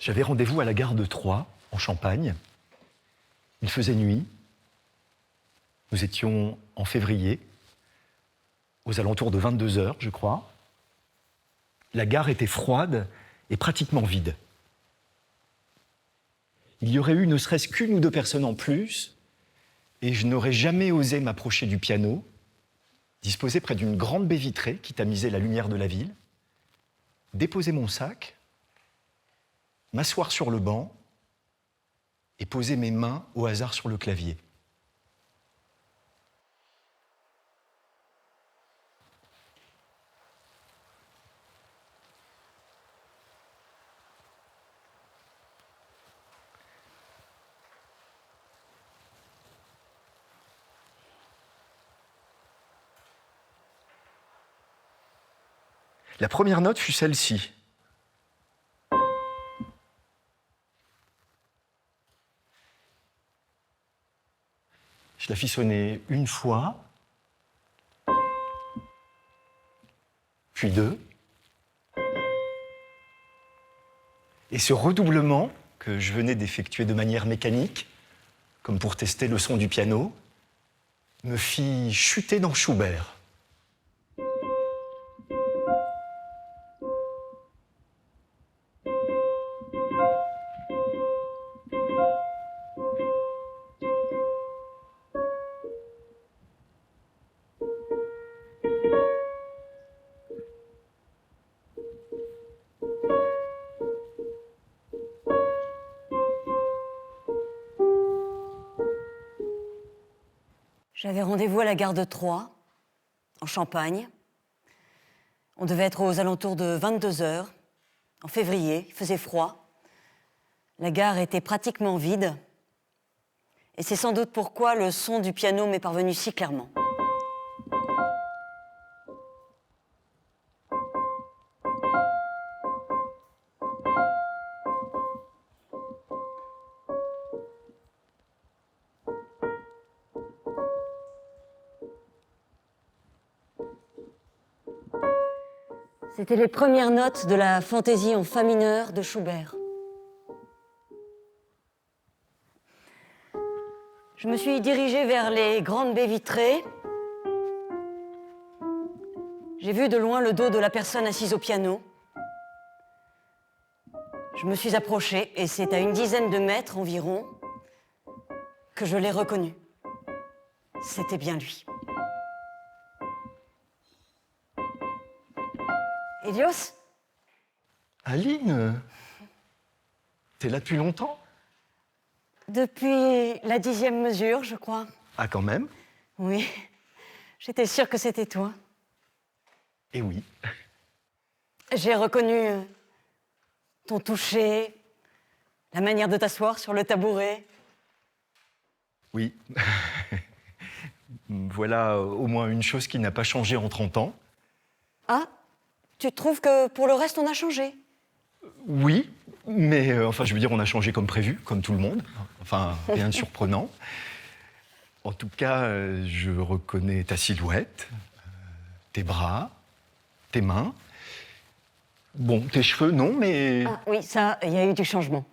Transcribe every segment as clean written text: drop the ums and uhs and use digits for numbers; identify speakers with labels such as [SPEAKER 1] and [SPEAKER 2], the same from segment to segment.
[SPEAKER 1] J'avais rendez-vous à la gare de Troyes, en Champagne. Il faisait nuit. Nous étions en février, aux alentours de 22 heures, je crois. La gare était froide et pratiquement vide. Il y aurait eu ne serait-ce qu'une ou deux personnes en plus, et je n'aurais jamais osé m'approcher du piano, disposé près d'une grande baie vitrée qui tamisait la lumière de la ville, déposer mon sac, m'asseoir sur le banc et poser mes mains au hasard sur le clavier. La première note fut celle-ci. Je la fis sonner une fois, puis deux. Et ce redoublement que je venais d'effectuer de manière mécanique, comme pour tester le son du piano, me fit chuter dans Schubert.
[SPEAKER 2] J'avais rendez-vous à la gare de Troyes, en Champagne. On devait être aux alentours de 22 heures, en février, il faisait froid. La gare était pratiquement vide. Et c'est sans doute pourquoi le son du piano m'est parvenu si clairement. C'était les premières notes de la fantaisie en fa mineur de Schubert. Je me suis dirigée vers les grandes baies vitrées. J'ai vu de loin le dos de la personne assise au piano. Je me suis approchée et c'est à une dizaine de mètres environ que je l'ai reconnu. C'était bien lui. Hélios ?
[SPEAKER 1] Aline, t'es là depuis longtemps?
[SPEAKER 2] Depuis la 10e mesure, je crois.
[SPEAKER 1] Ah, quand même?
[SPEAKER 2] Oui, j'étais sûre que c'était toi.
[SPEAKER 1] Eh oui.
[SPEAKER 2] J'ai reconnu ton toucher, la manière de t'asseoir sur le tabouret.
[SPEAKER 1] Oui. Voilà au moins une chose qui n'a pas changé en 30 ans.
[SPEAKER 2] Ah, tu trouves que pour le reste, on a changé?
[SPEAKER 1] Oui, mais enfin, je veux dire, on a changé comme prévu, comme tout le monde. Enfin, rien de surprenant. En tout cas, je reconnais ta silhouette, tes bras, tes mains. Bon, tes cheveux, non, mais...
[SPEAKER 2] Ah oui, ça, il y a eu du changement.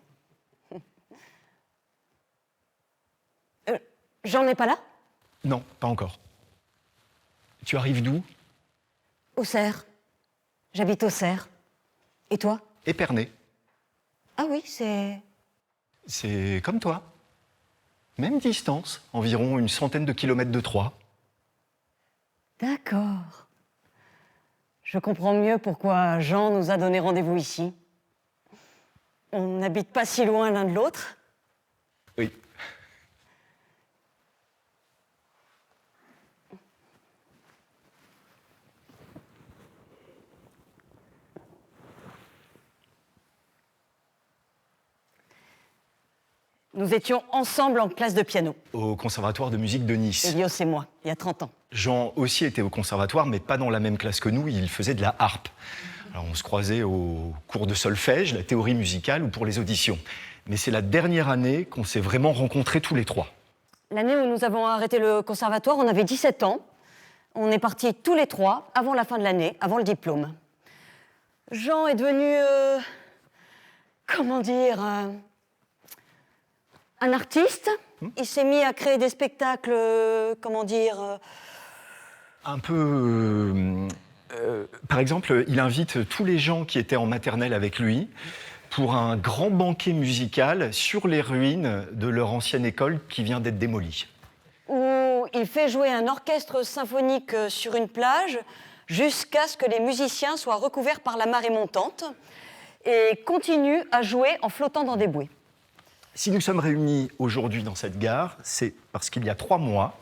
[SPEAKER 2] J'en ai pas là?
[SPEAKER 1] Non, pas encore. Tu arrives d'où?
[SPEAKER 2] Auxerre. J'habite Auxerre. Et toi?
[SPEAKER 1] Épernay.
[SPEAKER 2] Ah oui, c'est...
[SPEAKER 1] C'est comme toi. Même distance, environ une centaine de kilomètres de Troyes.
[SPEAKER 2] D'accord. Je comprends mieux pourquoi Jean nous a donné rendez-vous ici. On n'habite pas si loin l'un de l'autre.
[SPEAKER 1] Oui.
[SPEAKER 2] Nous étions ensemble en classe de piano,
[SPEAKER 1] Au Conservatoire de musique de Nice.
[SPEAKER 2] Hélios et moi, il y a 30 ans.
[SPEAKER 1] Jean aussi était au conservatoire, mais pas dans la même classe que nous. Il faisait de la harpe. Alors on se croisait au cours de solfège, la théorie musicale ou pour les auditions. Mais c'est la dernière année qu'on s'est vraiment rencontrés tous les trois.
[SPEAKER 2] L'année où nous avons arrêté le conservatoire, on avait 17 ans. On est partis tous les trois avant la fin de l'année, avant le diplôme. Jean est devenu comment dire, un artiste. Il s'est mis à créer des spectacles, comment dire,
[SPEAKER 1] Un peu. Par exemple, il invite tous les gens qui étaient en maternelle avec lui pour un grand banquet musical sur les ruines de leur ancienne école qui vient d'être démolie.
[SPEAKER 2] où il fait jouer un orchestre symphonique sur une plage jusqu'à ce que les musiciens soient recouverts par la marée montante et continuent à jouer en flottant dans des bouées.
[SPEAKER 1] Si nous sommes réunis aujourd'hui dans cette gare, c'est parce qu'il y a 3 mois,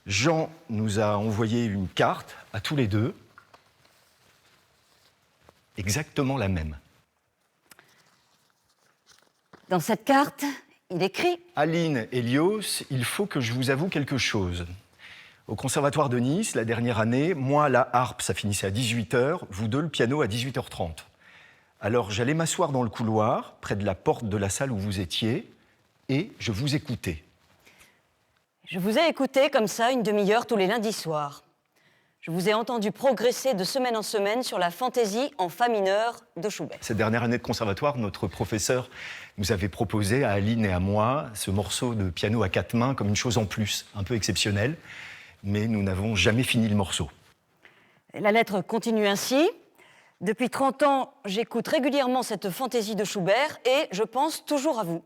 [SPEAKER 1] Jean nous a envoyé une carte à tous les deux, exactement la même.
[SPEAKER 2] Dans cette carte, il écrit
[SPEAKER 1] Aline et Lios, il faut que je vous avoue quelque chose. Au Conservatoire de Nice, la dernière année, moi, la harpe, ça finissait à 18h, vous deux, le piano, à 18h30. Alors, j'allais m'asseoir dans le couloir, près de la porte de la salle où vous étiez, et je vous écoutais.
[SPEAKER 2] Je vous ai écouté comme ça une demi-heure tous les lundis soirs. Je vous ai entendu progresser de semaine en semaine sur la fantaisie en fa mineur de Schubert.
[SPEAKER 1] Cette dernière année de conservatoire, notre professeur nous avait proposé à Aline et à moi ce morceau de piano à 4 mains comme une chose en plus, un peu exceptionnelle, mais nous n'avons jamais fini le morceau.
[SPEAKER 2] La lettre continue ainsi. Depuis 30 ans, j'écoute régulièrement cette fantaisie de Schubert et je pense toujours à vous,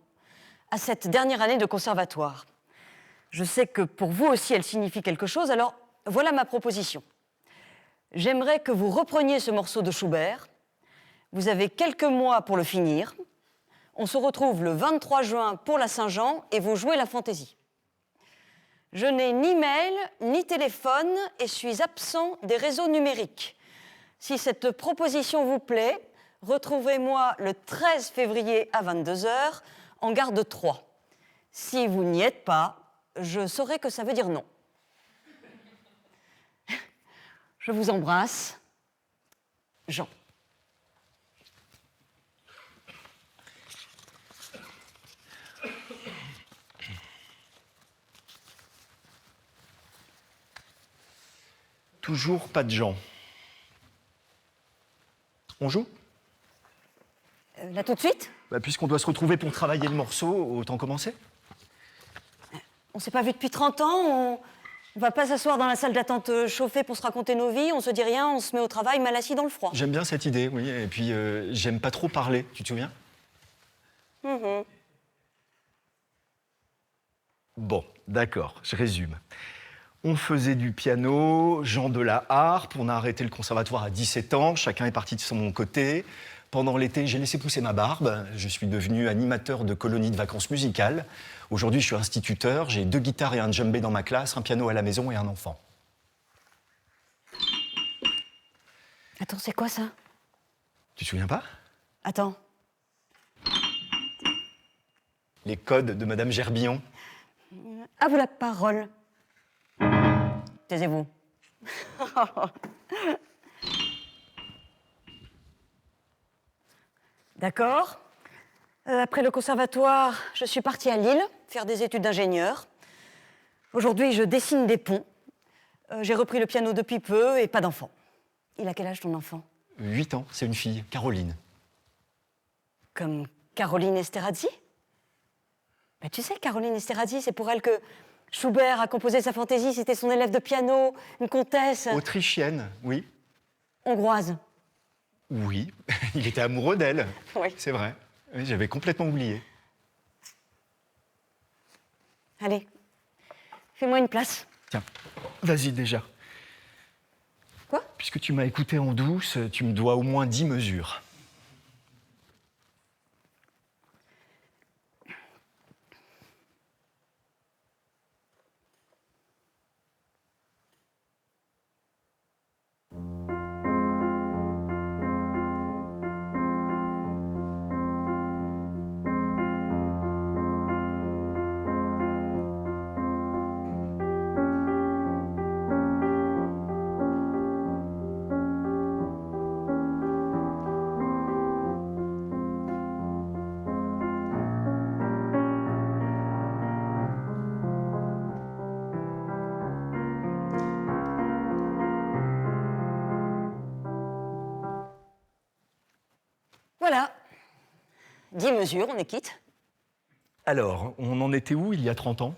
[SPEAKER 2] à cette dernière année de conservatoire. Je sais que pour vous aussi, elle signifie quelque chose, alors voilà ma proposition. J'aimerais que vous repreniez ce morceau de Schubert. Vous avez quelques mois pour le finir. On se retrouve le 23 juin pour la Saint-Jean et vous jouez la fantaisie. Je n'ai ni mail, ni téléphone et suis absent des réseaux numériques. Si cette proposition vous plaît, retrouvez-moi le 13 février à 22h en gare de Troyes. Si vous n'y êtes pas, je saurai que ça veut dire non. Je vous embrasse. Jean.
[SPEAKER 1] Toujours pas de Jean. On joue ?
[SPEAKER 2] Là tout de suite ?
[SPEAKER 1] Puisqu'on doit se retrouver pour travailler le morceau, autant commencer.
[SPEAKER 2] On s'est pas vu depuis 30 ans, on va pas s'asseoir dans la salle d'attente chauffée pour se raconter nos vies, on se dit rien, on se met au travail mal assis dans le froid.
[SPEAKER 1] J'aime bien cette idée, oui, et puis j'aime pas trop parler, tu te souviens ? Bon, d'accord, je résume. On faisait du piano, Jean de la harpe, on a arrêté le conservatoire à 17 ans, chacun est parti de son côté. Pendant l'été, j'ai laissé pousser ma barbe, je suis devenu animateur de colonies de vacances musicales. Aujourd'hui, je suis instituteur, j'ai 2 guitares et un djembé dans ma classe, un piano à la maison et un enfant.
[SPEAKER 2] Attends, c'est quoi ça ?
[SPEAKER 1] Tu te souviens pas ?
[SPEAKER 2] Attends.
[SPEAKER 1] Les codes de Madame Gerbillon.
[SPEAKER 2] À vous la parole. Taisez-vous. D'accord. Après le conservatoire, je suis partie à Lille faire des études d'ingénieur. Aujourd'hui, je dessine des ponts. J'ai repris le piano depuis peu et pas d'enfant. Il a quel âge ton enfant ?
[SPEAKER 1] 8 ans, c'est une fille, Caroline.
[SPEAKER 2] Comme Caroline Esterhazy ? Tu sais, Caroline Esterhazy, c'est pour elle que Schubert a composé sa fantaisie, c'était son élève de piano, une comtesse.
[SPEAKER 1] Autrichienne, oui.
[SPEAKER 2] Hongroise.
[SPEAKER 1] Oui, il était amoureux d'elle.
[SPEAKER 2] Oui.
[SPEAKER 1] C'est vrai. Oui, j'avais complètement oublié.
[SPEAKER 2] Allez, fais-moi une place.
[SPEAKER 1] Tiens, vas-y déjà.
[SPEAKER 2] Quoi ?
[SPEAKER 1] Puisque tu m'as écouté en douce, tu me dois au moins 10 mesures.
[SPEAKER 2] Voilà. 10 mesures, on est quitte.
[SPEAKER 1] Alors, on en était où il y a 30 ans?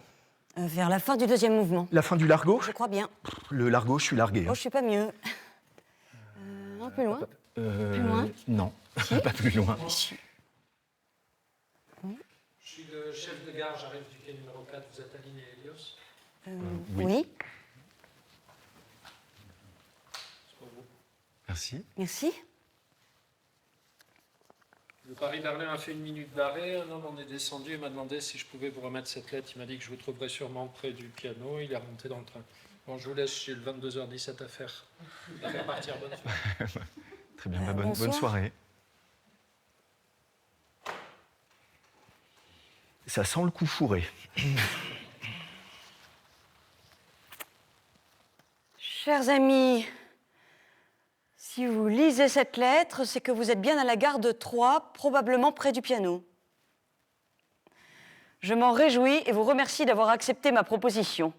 [SPEAKER 2] Vers la fin du deuxième mouvement.
[SPEAKER 1] La fin du largo?
[SPEAKER 2] Je crois bien.
[SPEAKER 1] Le largo, je suis largué.
[SPEAKER 2] Oh, je suis pas mieux. Un peu loin. Plus loin?
[SPEAKER 1] Non, pas plus loin.
[SPEAKER 2] Si.
[SPEAKER 3] Je suis le chef de gare, j'arrive du quai numéro 4, vous êtes Aline et Elios.
[SPEAKER 2] Oui,
[SPEAKER 3] C'est pour vous.
[SPEAKER 1] Merci.
[SPEAKER 2] merci.
[SPEAKER 3] Le Paris-Berlin a fait une minute d'arrêt, un homme en est descendu et m'a demandé si je pouvais vous remettre cette lettre. Il m'a dit que je vous trouverais sûrement près du piano, il est remonté dans le train. Bon, je vous laisse, j'ai le 22h17 à faire partir. Bonne soirée.
[SPEAKER 1] Très bien, bonne
[SPEAKER 2] Bonsoir.
[SPEAKER 1] soirée. Ça sent le coup fourré.
[SPEAKER 2] Chers amis, si vous lisez cette lettre, c'est que vous êtes bien à la gare de Troyes, probablement près du piano. Je m'en réjouis et vous remercie d'avoir accepté ma proposition.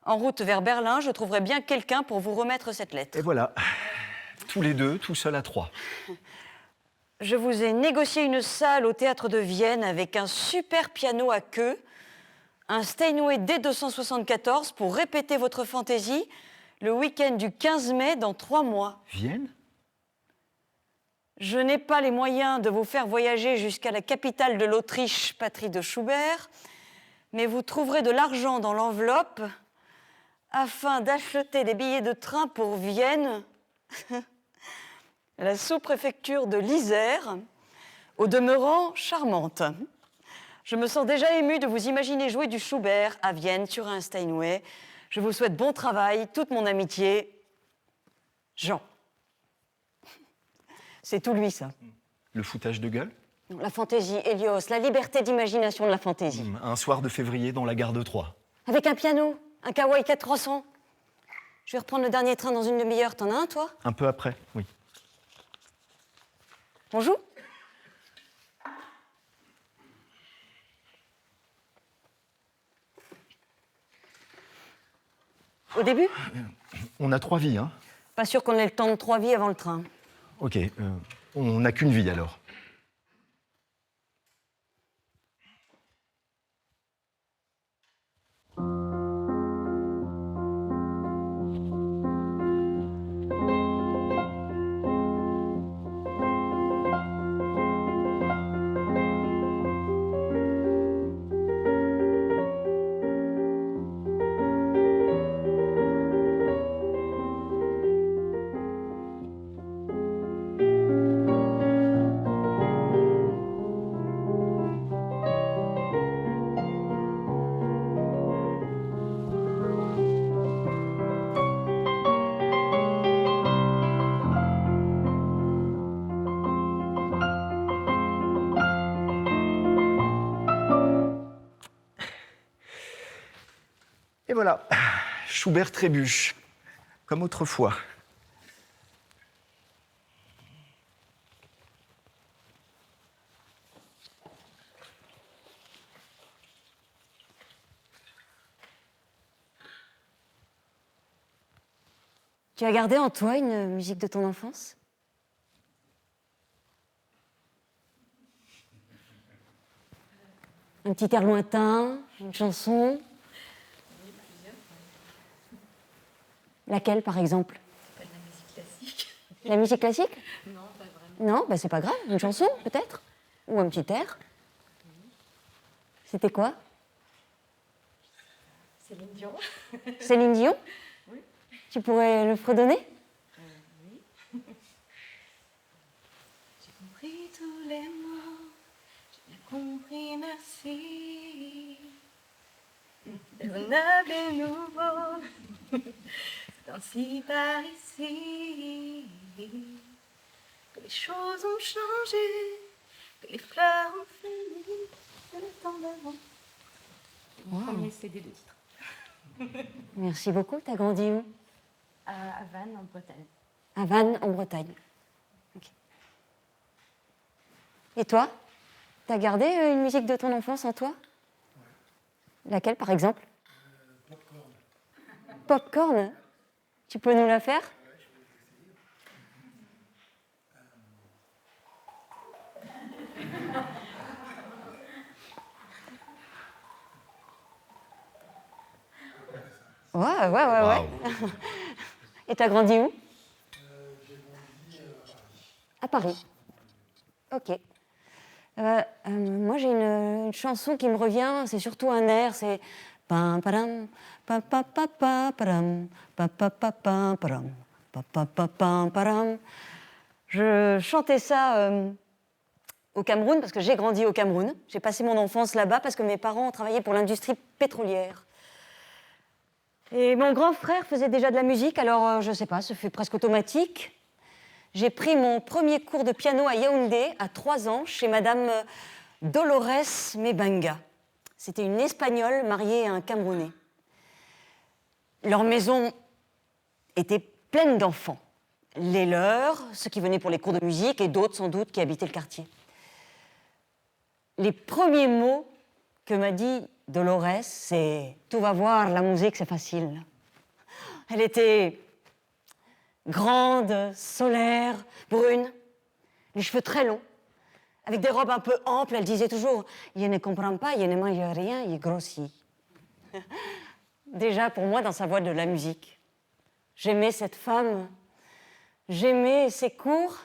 [SPEAKER 2] En route vers Berlin, je trouverai bien quelqu'un pour vous remettre cette lettre.
[SPEAKER 1] Et voilà, tous les deux, tout seuls à 3.
[SPEAKER 2] Je vous ai négocié une salle au théâtre de Vienne avec un super piano à queue, un Steinway D274 pour répéter votre fantaisie le week-end du 15 mai dans 3 mois.
[SPEAKER 1] Vienne?
[SPEAKER 2] Je n'ai pas les moyens de vous faire voyager jusqu'à la capitale de l'Autriche, patrie de Schubert, mais vous trouverez de l'argent dans l'enveloppe afin d'acheter des billets de train pour Vienne, la sous-préfecture de l'Isère, au demeurant charmante. Je me sens déjà émue de vous imaginer jouer du Schubert à Vienne sur un Steinway. Je vous souhaite bon travail, toute mon amitié. Jean. C'est tout lui, ça.
[SPEAKER 1] Le foutage de gueule?
[SPEAKER 2] La fantaisie, Hélios, la liberté d'imagination de la fantaisie.
[SPEAKER 1] Un soir de février dans la gare de Troyes.
[SPEAKER 2] Avec un piano, un Kawai 4300. Je vais reprendre le dernier train dans une demi-heure. T'en as un, toi?
[SPEAKER 1] Un peu après, oui.
[SPEAKER 2] On joue? Au début?
[SPEAKER 1] On a 3 vies, hein?
[SPEAKER 2] Pas sûr qu'on ait le temps de 3 vies avant le train.
[SPEAKER 1] Ok, on n'a qu'une vie alors. Et voilà, Schubert trébuche, comme autrefois.
[SPEAKER 2] Tu as gardé en toi une musique de ton enfance? Un petit air lointain, une chanson? Laquelle, par exemple?
[SPEAKER 4] La musique classique.
[SPEAKER 2] La musique classique?
[SPEAKER 4] Non, pas vraiment.
[SPEAKER 2] Non, bah c'est pas grave. Une chanson, peut-être? Ou un petit air? C'était quoi?
[SPEAKER 4] Céline Dion.
[SPEAKER 2] Céline Dion?
[SPEAKER 4] Oui.
[SPEAKER 2] Tu pourrais le fredonner?
[SPEAKER 4] Oui. J'ai compris tous les mots. J'ai bien compris, merci. Raisonnable et nouveau. C'est ainsi par ici que les choses ont changé, que les fleurs ont fini de le temps d'avant. Premier CD de titre.
[SPEAKER 2] Merci beaucoup. T'as grandi où?
[SPEAKER 4] À Vannes, en Bretagne.
[SPEAKER 2] À Vannes, en Bretagne. Ok. Et toi? T'as gardé une musique de ton enfance en toi? Ouais. Laquelle, par exemple?
[SPEAKER 3] Popcorn.
[SPEAKER 2] Popcorn? Tu peux nous la faire? Ouais.
[SPEAKER 1] Waouh.
[SPEAKER 2] Et t'as grandi où? À Paris. Ok. Moi, j'ai une chanson qui me revient, c'est surtout un air, c'est... Pam, padam, pa, pa, pa, pa, padam, pa, pa, pa, pa, padam, pa, pa, pa, pa, padam. Je chantais ça au Cameroun, parce que j'ai grandi au Cameroun. J'ai passé mon enfance là-bas parce que mes parents travaillaient pour l'industrie pétrolière. Et mon grand frère faisait déjà de la musique, alors je sais pas, ce fut presque automatique. J'ai pris mon premier cours de piano à Yaoundé à 3 ans chez Madame Dolores Mebanga. C'était une Espagnole mariée à un Camerounais. Leur maison était pleine d'enfants. Les leurs, ceux qui venaient pour les cours de musique, et d'autres sans doute qui habitaient le quartier. Les premiers mots que m'a dit Dolores, c'est « Tu vas voir, la musique, c'est facile ». Elle était grande, solaire, brune, les cheveux très longs, avec des robes un peu amples. Elle disait toujours « Je ne comprends pas, je ne mange rien, il grossit ». Déjà, pour moi, dans sa voix de la musique. J'aimais cette femme, j'aimais ses cours.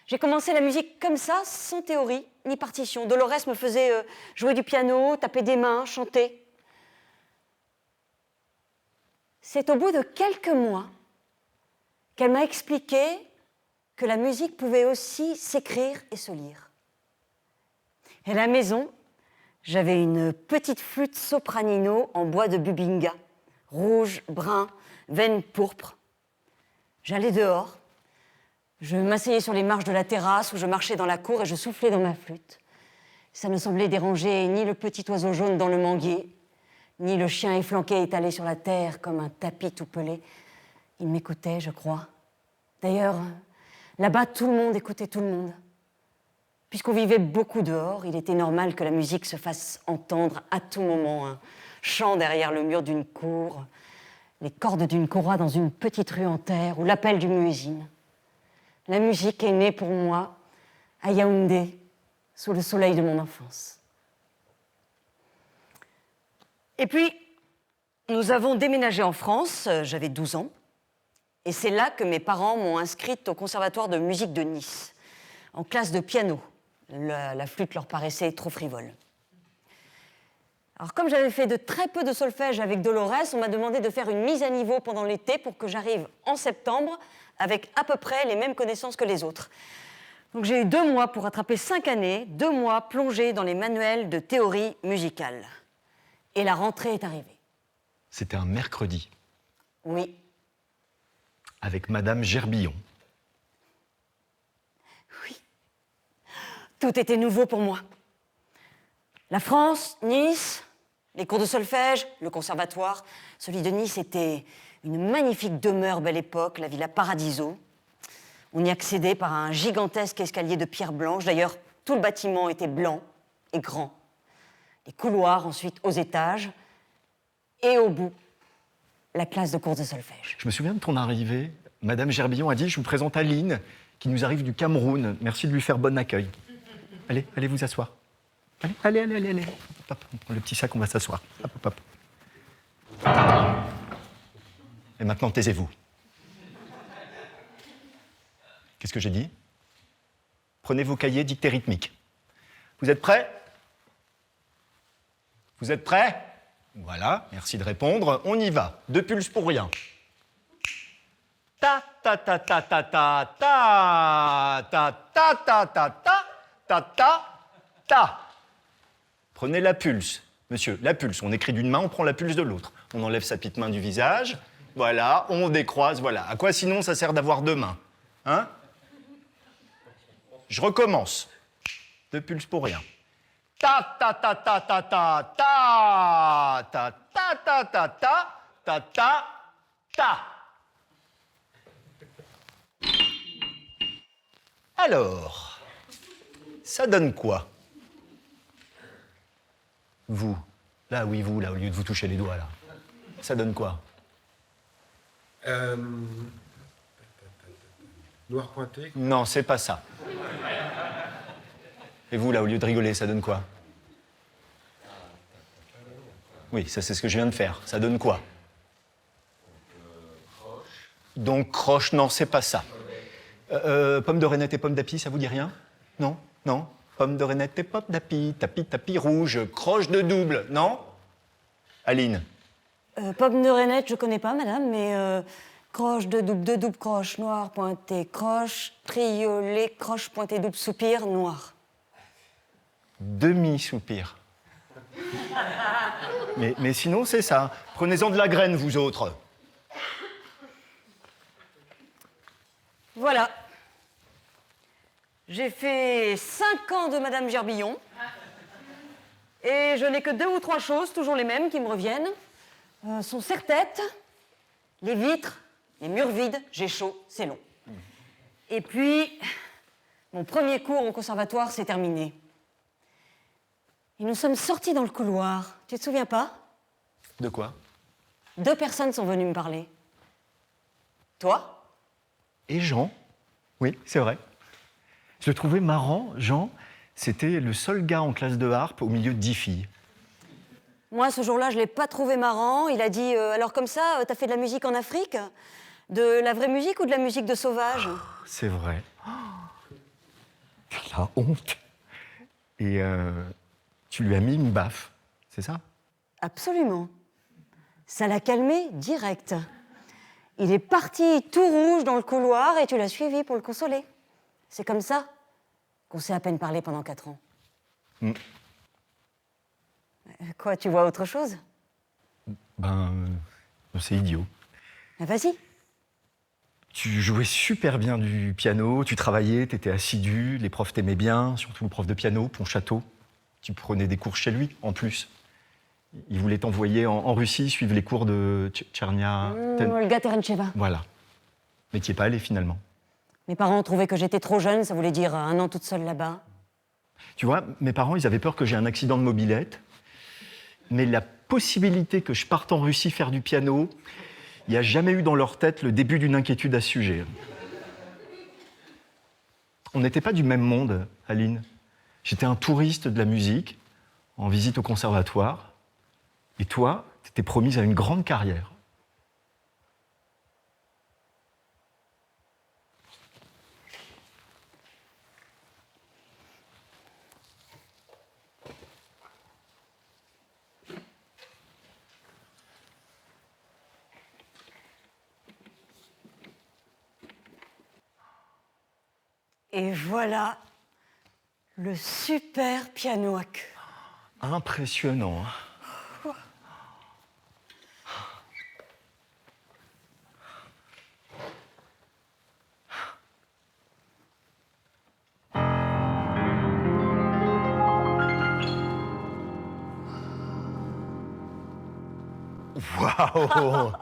[SPEAKER 2] J'ai commencé la musique comme ça, sans théorie ni partition. Dolores me faisait jouer du piano, taper des mains, chanter. C'est au bout de quelques mois qu'elle m'a expliqué que la musique pouvait aussi s'écrire et se lire. Et à la maison, j'avais une petite flûte sopranino en bois de bubinga, rouge, brun, veine pourpre. J'allais dehors, je m'asseyais sur les marches de la terrasse ou je marchais dans la cour et je soufflais dans ma flûte. Ça ne semblait déranger ni le petit oiseau jaune dans le manguier, ni le chien efflanqué étalé sur la terre comme un tapis tout pelé. Il m'écoutait, je crois. D'ailleurs, là-bas, tout le monde écoutait tout le monde. Puisqu'on vivait beaucoup dehors, il était normal que la musique se fasse entendre à tout moment. Un chant derrière le mur d'une cour, les cordes d'une courroie dans une petite rue en terre ou l'appel d'une muezzine. La musique est née pour moi à Yaoundé, sous le soleil de mon enfance. Et puis, nous avons déménagé en France, j'avais 12 ans, et c'est là que mes parents m'ont inscrite au Conservatoire de musique de Nice, en classe de piano. La flûte leur paraissait trop frivole. Alors, comme j'avais fait de très peu de solfège avec Dolores, on m'a demandé de faire une mise à niveau pendant l'été pour que j'arrive en septembre avec à peu près les mêmes connaissances que les autres. Donc j'ai eu 2 mois pour rattraper 5 années, 2 mois plongés dans les manuels de théorie musicale. Et la rentrée est arrivée.
[SPEAKER 1] C'était un mercredi,
[SPEAKER 2] Oui.
[SPEAKER 1] avec Madame Gerbillon.
[SPEAKER 2] Oui. Tout était nouveau pour moi. La France, Nice, les cours de solfège, le conservatoire. Celui de Nice était une magnifique demeure belle époque, la Villa Paradiso. On y accédait par un gigantesque escalier de pierre blanche. D'ailleurs, tout le bâtiment était blanc et grand. Les couloirs ensuite aux étages. Et au bout, la classe de cours de solfège.
[SPEAKER 1] Je me souviens de ton arrivée. Madame Gerbillon a dit « Je vous présente Aline, qui nous arrive du Cameroun. Merci de lui faire bon accueil. » Allez vous asseoir. Allez. Hop, on prend le petit sac, on va s'asseoir. Hop. Et maintenant, taisez-vous. Qu'est-ce que j'ai dit? Prenez vos cahiers, dictée rythmique. Vous êtes prêts? Vous êtes prêts? Voilà, merci de répondre. On y va. 2 pulses pour rien. Ta ta ta ta ta ta ta ta ta ta ta ta ta ta. Prenez la pulse. Monsieur, la pulse. On écrit d'une main, on prend la pulse de l'autre. On enlève sa petite main du visage. Voilà, on décroise, voilà. À quoi sinon ça sert d'avoir 2 mains? Hein? Je recommence. 2 pulses pour rien. Ta ta ta ta ta ta ta ta ta ta ta ta ta ta. Alors, ça donne quoi? Vous, là, oui, vous, là, au lieu de vous toucher les doigts, là. Ça donne quoi?
[SPEAKER 5] Noir pointé.
[SPEAKER 1] Non, c'est pas ça. Et vous, là, au lieu de rigoler, ça donne quoi? Oui, ça c'est ce que je viens de faire. Ça donne quoi? Donc croche, non, c'est pas ça. Pomme de reinette et pomme d'api, ça vous dit rien? Non? Non? Pomme de reinette et pomme d'api, tapis rouge, croche de double, non? Aline?
[SPEAKER 2] Pomme de reinette, je connais pas, madame, mais croche de double croche, noir, pointé, croche, triolet, croche, pointé, double, soupir, noir.
[SPEAKER 1] Demi-soupir. Mais sinon, c'est ça. Prenez-en de la graine, vous autres.
[SPEAKER 2] Voilà. J'ai fait 5 ans de Madame Gerbillon. Et je n'ai que 2 ou 3 choses, toujours les mêmes, qui me reviennent. Son serre-tête, les vitres, les murs vides, j'ai chaud, c'est long. Et puis, mon premier cours au conservatoire, c'est terminé. Et nous sommes sortis dans le couloir. Tu te souviens pas?
[SPEAKER 1] De quoi?
[SPEAKER 2] 2 personnes sont venues me parler. Toi?
[SPEAKER 1] Et Jean? Oui, c'est vrai. Je le trouvais marrant, Jean. C'était le seul gars en classe de harpe au milieu de 10 filles.
[SPEAKER 2] Moi, ce jour-là, je l'ai pas trouvé marrant. Il a dit alors comme ça, t'as fait de la musique en Afrique? De la vraie musique ou de la musique de sauvage?
[SPEAKER 1] C'est vrai. La honte. Et tu lui as mis une baffe, c'est ça?
[SPEAKER 2] Absolument. Ça l'a calmé direct. Il est parti tout rouge dans le couloir et tu l'as suivi pour le consoler. C'est comme ça qu'on s'est à peine parlé pendant 4 ans. Quoi, tu vois autre chose?
[SPEAKER 1] C'est idiot.
[SPEAKER 2] Ah, vas-y.
[SPEAKER 1] Tu jouais super bien du piano, tu travaillais, t'étais assidu, les profs t'aimaient bien, surtout le prof de piano, Ponchateau. Tu prenais des cours chez lui, en plus. Il voulait t'envoyer en Russie, suivre les cours de Tchernia...
[SPEAKER 2] Olga Terencheva.
[SPEAKER 1] Voilà. Mais t'y es pas allé, finalement.
[SPEAKER 2] Mes parents trouvaient que j'étais trop jeune, ça voulait dire 1 an toute seule là-bas.
[SPEAKER 1] Tu vois, mes parents, ils avaient peur que j'ai un accident de mobilette. Mais la possibilité que je parte en Russie faire du piano, il n'y a jamais eu dans leur tête le début d'une inquiétude à ce sujet. On n'était pas du même monde, Aline. J'étais un touriste de la musique, en visite au conservatoire. Et toi, t'étais promise à une grande carrière.
[SPEAKER 2] Et voilà le super piano à queue.
[SPEAKER 1] Impressionnant, hein. Waouh!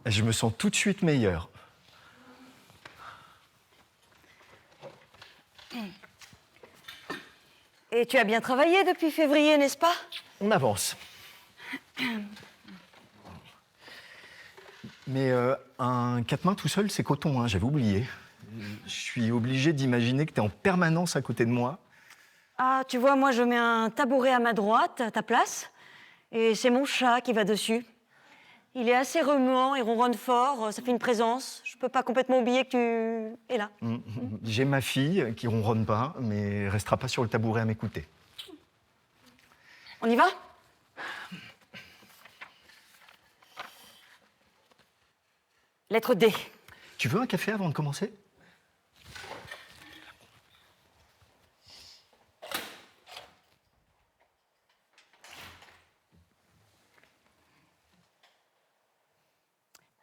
[SPEAKER 1] Je me sens tout de suite meilleur.
[SPEAKER 2] Et tu as bien travaillé depuis février, n'est-ce pas?
[SPEAKER 1] On avance. Mais un quatre-mains tout seul, c'est coton, hein, j'avais oublié. Je suis obligé d'imaginer que tu es en permanence à côté de moi.
[SPEAKER 2] Ah, tu vois, moi, je mets un tabouret à ma droite, à ta place, et c'est mon chat qui va dessus. Il est assez remuant, il ronronne fort, ça fait une présence. Je peux pas complètement oublier que tu es là.
[SPEAKER 1] J'ai ma fille qui ronronne pas, mais restera pas sur le tabouret à m'écouter.
[SPEAKER 2] On y va? Lettre D.
[SPEAKER 1] Tu veux un café avant de commencer?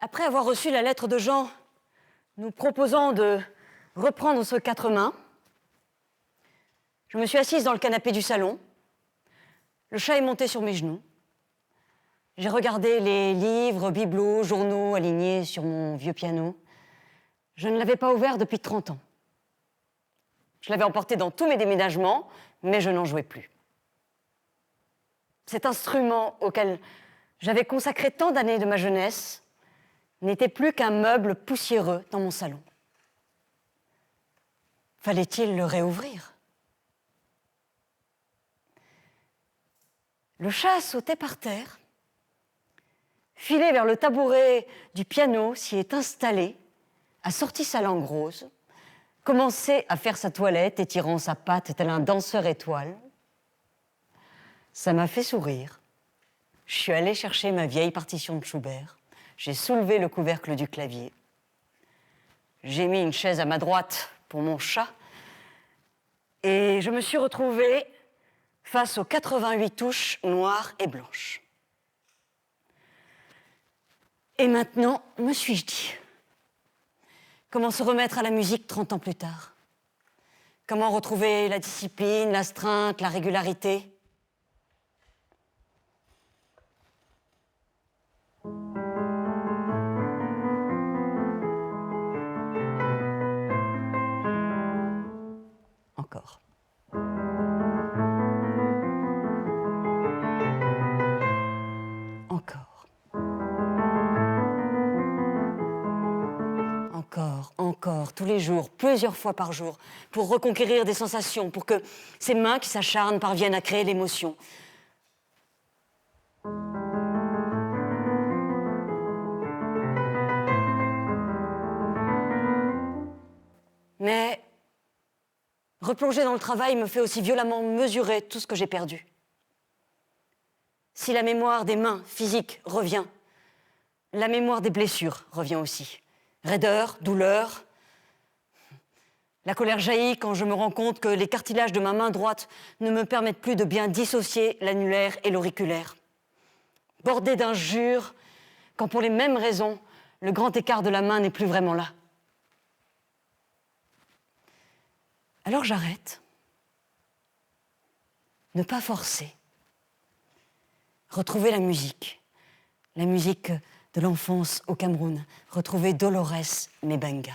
[SPEAKER 2] Après avoir reçu la lettre de Jean nous proposant de reprendre ce 4 mains, je me suis assise dans le canapé du salon. Le chat est monté sur mes genoux. J'ai regardé les livres, bibelots, journaux alignés sur mon vieux piano. Je ne l'avais pas ouvert depuis 30 ans. Je l'avais emporté dans tous mes déménagements, mais je n'en jouais plus. Cet instrument auquel j'avais consacré tant d'années de ma jeunesse n'était plus qu'un meuble poussiéreux dans mon salon. Fallait-il le réouvrir? Le chat sautait par terre, filait vers le tabouret du piano, s'y est installé, a sorti sa langue rose, commençait à faire sa toilette, étirant sa patte tel un danseur étoile. Ça m'a fait sourire. Je suis allée chercher ma vieille partition de Schubert. J'ai soulevé le couvercle du clavier. J'ai mis une chaise à ma droite pour mon chat. Et je me suis retrouvée face aux 88 touches noires et blanches. Et maintenant, me suis-je dit, comment se remettre à la musique 30 ans plus tard? Comment retrouver la discipline, l'astreinte, la régularité? Encore. Encore. Encore, tous les jours, plusieurs fois par jour, pour reconquérir des sensations, pour que ces mains qui s'acharnent parviennent à créer l'émotion. Mais replonger dans le travail me fait aussi violemment mesurer tout ce que j'ai perdu. Si la mémoire des mains physiques revient, la mémoire des blessures revient aussi. Raideur, douleur. La colère jaillit quand je me rends compte que les cartilages de ma main droite ne me permettent plus de bien dissocier l'annulaire et l'auriculaire. Bordée d'injures, quand pour les mêmes raisons, le grand écart de la main n'est plus vraiment là. Alors j'arrête. Ne pas forcer. Retrouver la musique de l'enfance au Cameroun. Retrouver Dolores Mbenga.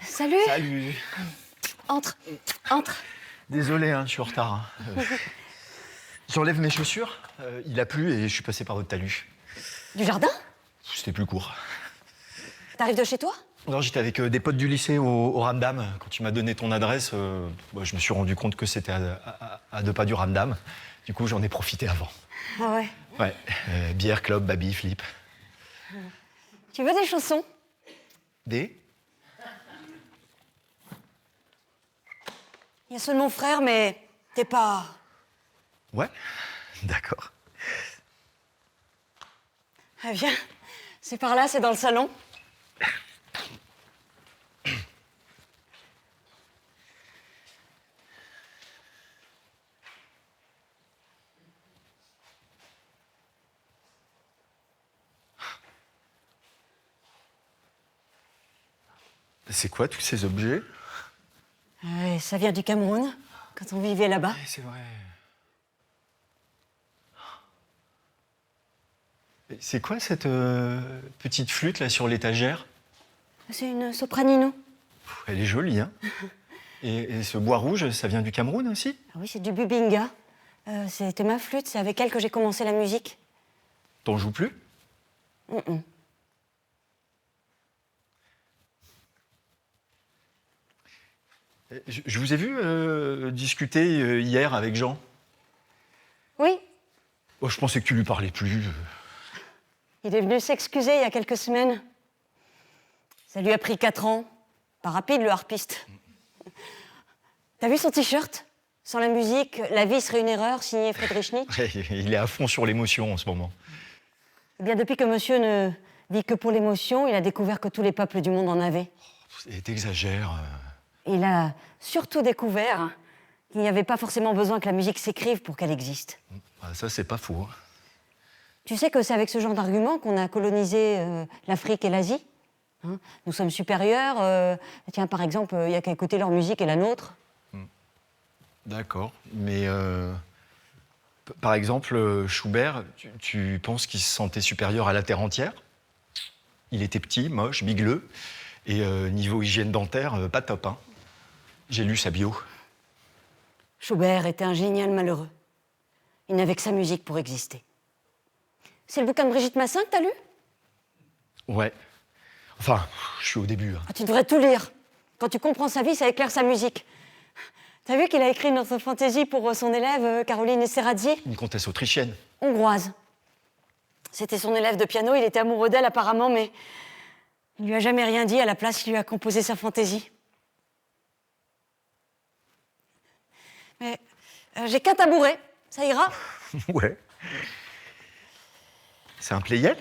[SPEAKER 2] Salut.
[SPEAKER 1] Salut.
[SPEAKER 2] Entre, entre.
[SPEAKER 1] Désolé, hein, je suis en retard. Hein. J'enlève mes chaussures. Il a plu et je suis passé par votre talus.
[SPEAKER 2] Du jardin?
[SPEAKER 1] C'était plus court.
[SPEAKER 2] T'arrives de chez toi?
[SPEAKER 1] Non, j'étais avec des potes du lycée au Ramdam. Quand tu m'as donné ton adresse, je me suis rendu compte que c'était à 2 pas du Ramdam. Du coup, j'en ai profité avant.
[SPEAKER 2] Ah ouais.
[SPEAKER 1] Ouais, bière, club, baby, flip.
[SPEAKER 2] Tu veux des chaussons?
[SPEAKER 1] Des?
[SPEAKER 2] Il y a seul mon frère, mais t'es pas...
[SPEAKER 1] Ouais, d'accord.
[SPEAKER 2] Ah, viens, c'est par là, c'est dans le salon.
[SPEAKER 1] C'est quoi tous ces objets?
[SPEAKER 2] Ouais, ça vient du Cameroun, quand on vivait là-bas.
[SPEAKER 1] C'est vrai. C'est quoi cette petite flûte là sur l'étagère?
[SPEAKER 2] C'est une sopranino.
[SPEAKER 1] Elle est jolie, hein? Et ce bois rouge, ça vient du Cameroun aussi?
[SPEAKER 2] Ah oui, c'est du bubinga. C'était ma flûte, c'est avec elle que j'ai commencé la musique.
[SPEAKER 1] T'en joues plus? Je vous ai vu discuter hier avec Jean.
[SPEAKER 2] Oui,
[SPEAKER 1] Oh, je pensais que tu lui parlais plus.
[SPEAKER 2] il est venu s'excuser il y a quelques semaines. Ça lui a pris 4 ans. Pas rapide, le harpiste. T'as vu son t-shirt? Sans la musique, la vie serait une erreur, signé Friedrich Nietzsche.
[SPEAKER 1] Il est à fond sur l'émotion en ce moment.
[SPEAKER 2] Eh bien, depuis que monsieur ne vit que pour l'émotion, il a découvert que tous les peuples du monde en avaient.
[SPEAKER 1] T'exagères.
[SPEAKER 2] Il a surtout découvert qu'il n'y avait pas forcément besoin que la musique s'écrive pour qu'elle existe.
[SPEAKER 1] Ah, ça, c'est pas faux. Hein.
[SPEAKER 2] Tu sais que c'est avec ce genre d'argument qu'on a colonisé l'Afrique et l'Asie. Hein, nous sommes supérieurs. Tiens, par exemple, il n'y a qu'à écouter leur musique et la nôtre.
[SPEAKER 1] D'accord. Mais, par exemple, Schubert, tu penses qu'il se sentait supérieur à la Terre entière? Il était petit, moche, bigleux. Et niveau hygiène dentaire, pas top, hein. J'ai lu sa bio.
[SPEAKER 2] Schubert était un génial malheureux. Il n'avait que sa musique pour exister. C'est le bouquin de Brigitte Massin que t'as lu?
[SPEAKER 1] Ouais. Enfin, je suis au début. Hein.
[SPEAKER 2] Ah, tu devrais tout lire. Quand tu comprends sa vie, ça éclaire sa musique. T'as vu qu'il a écrit notre fantaisie pour son élève, Caroline Esterhazy?
[SPEAKER 1] Une comtesse autrichienne.
[SPEAKER 2] Hongroise. C'était son élève de piano, il était amoureux d'elle apparemment, mais il lui a jamais rien dit. À la place, il lui a composé sa fantaisie. Mais j'ai qu'un tabouret, ça ira?
[SPEAKER 1] Ouais. C'est un Pleyel?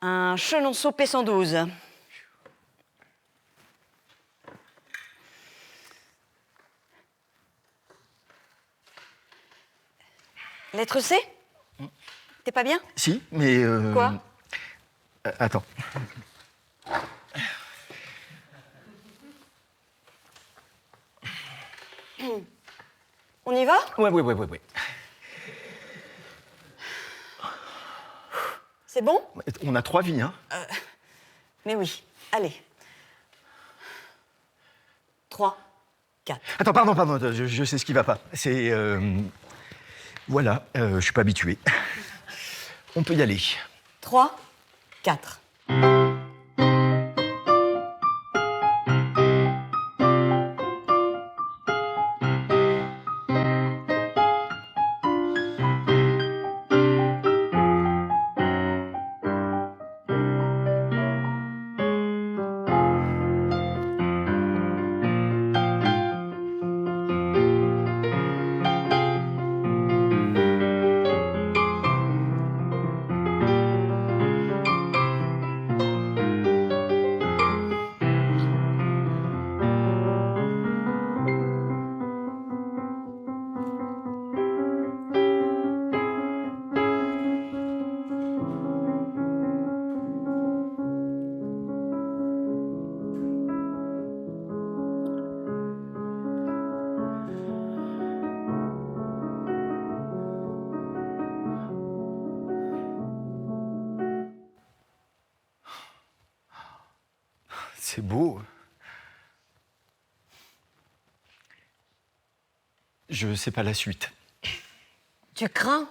[SPEAKER 2] Un Chenonceau P112. Lettre C? T'es pas bien?
[SPEAKER 1] Si, mais...
[SPEAKER 2] Quoi?
[SPEAKER 1] Attends.
[SPEAKER 2] On y va?
[SPEAKER 1] Ouais.
[SPEAKER 2] C'est bon?
[SPEAKER 1] On a 3 vies, hein.
[SPEAKER 2] Mais oui, allez. 3, 4.
[SPEAKER 1] Attends, pardon, je sais ce qui va pas. C'est... Voilà, je suis pas habitué. On peut y aller.
[SPEAKER 2] 3, 4.
[SPEAKER 1] C'est beau. Je sais pas la suite.
[SPEAKER 2] Tu crains?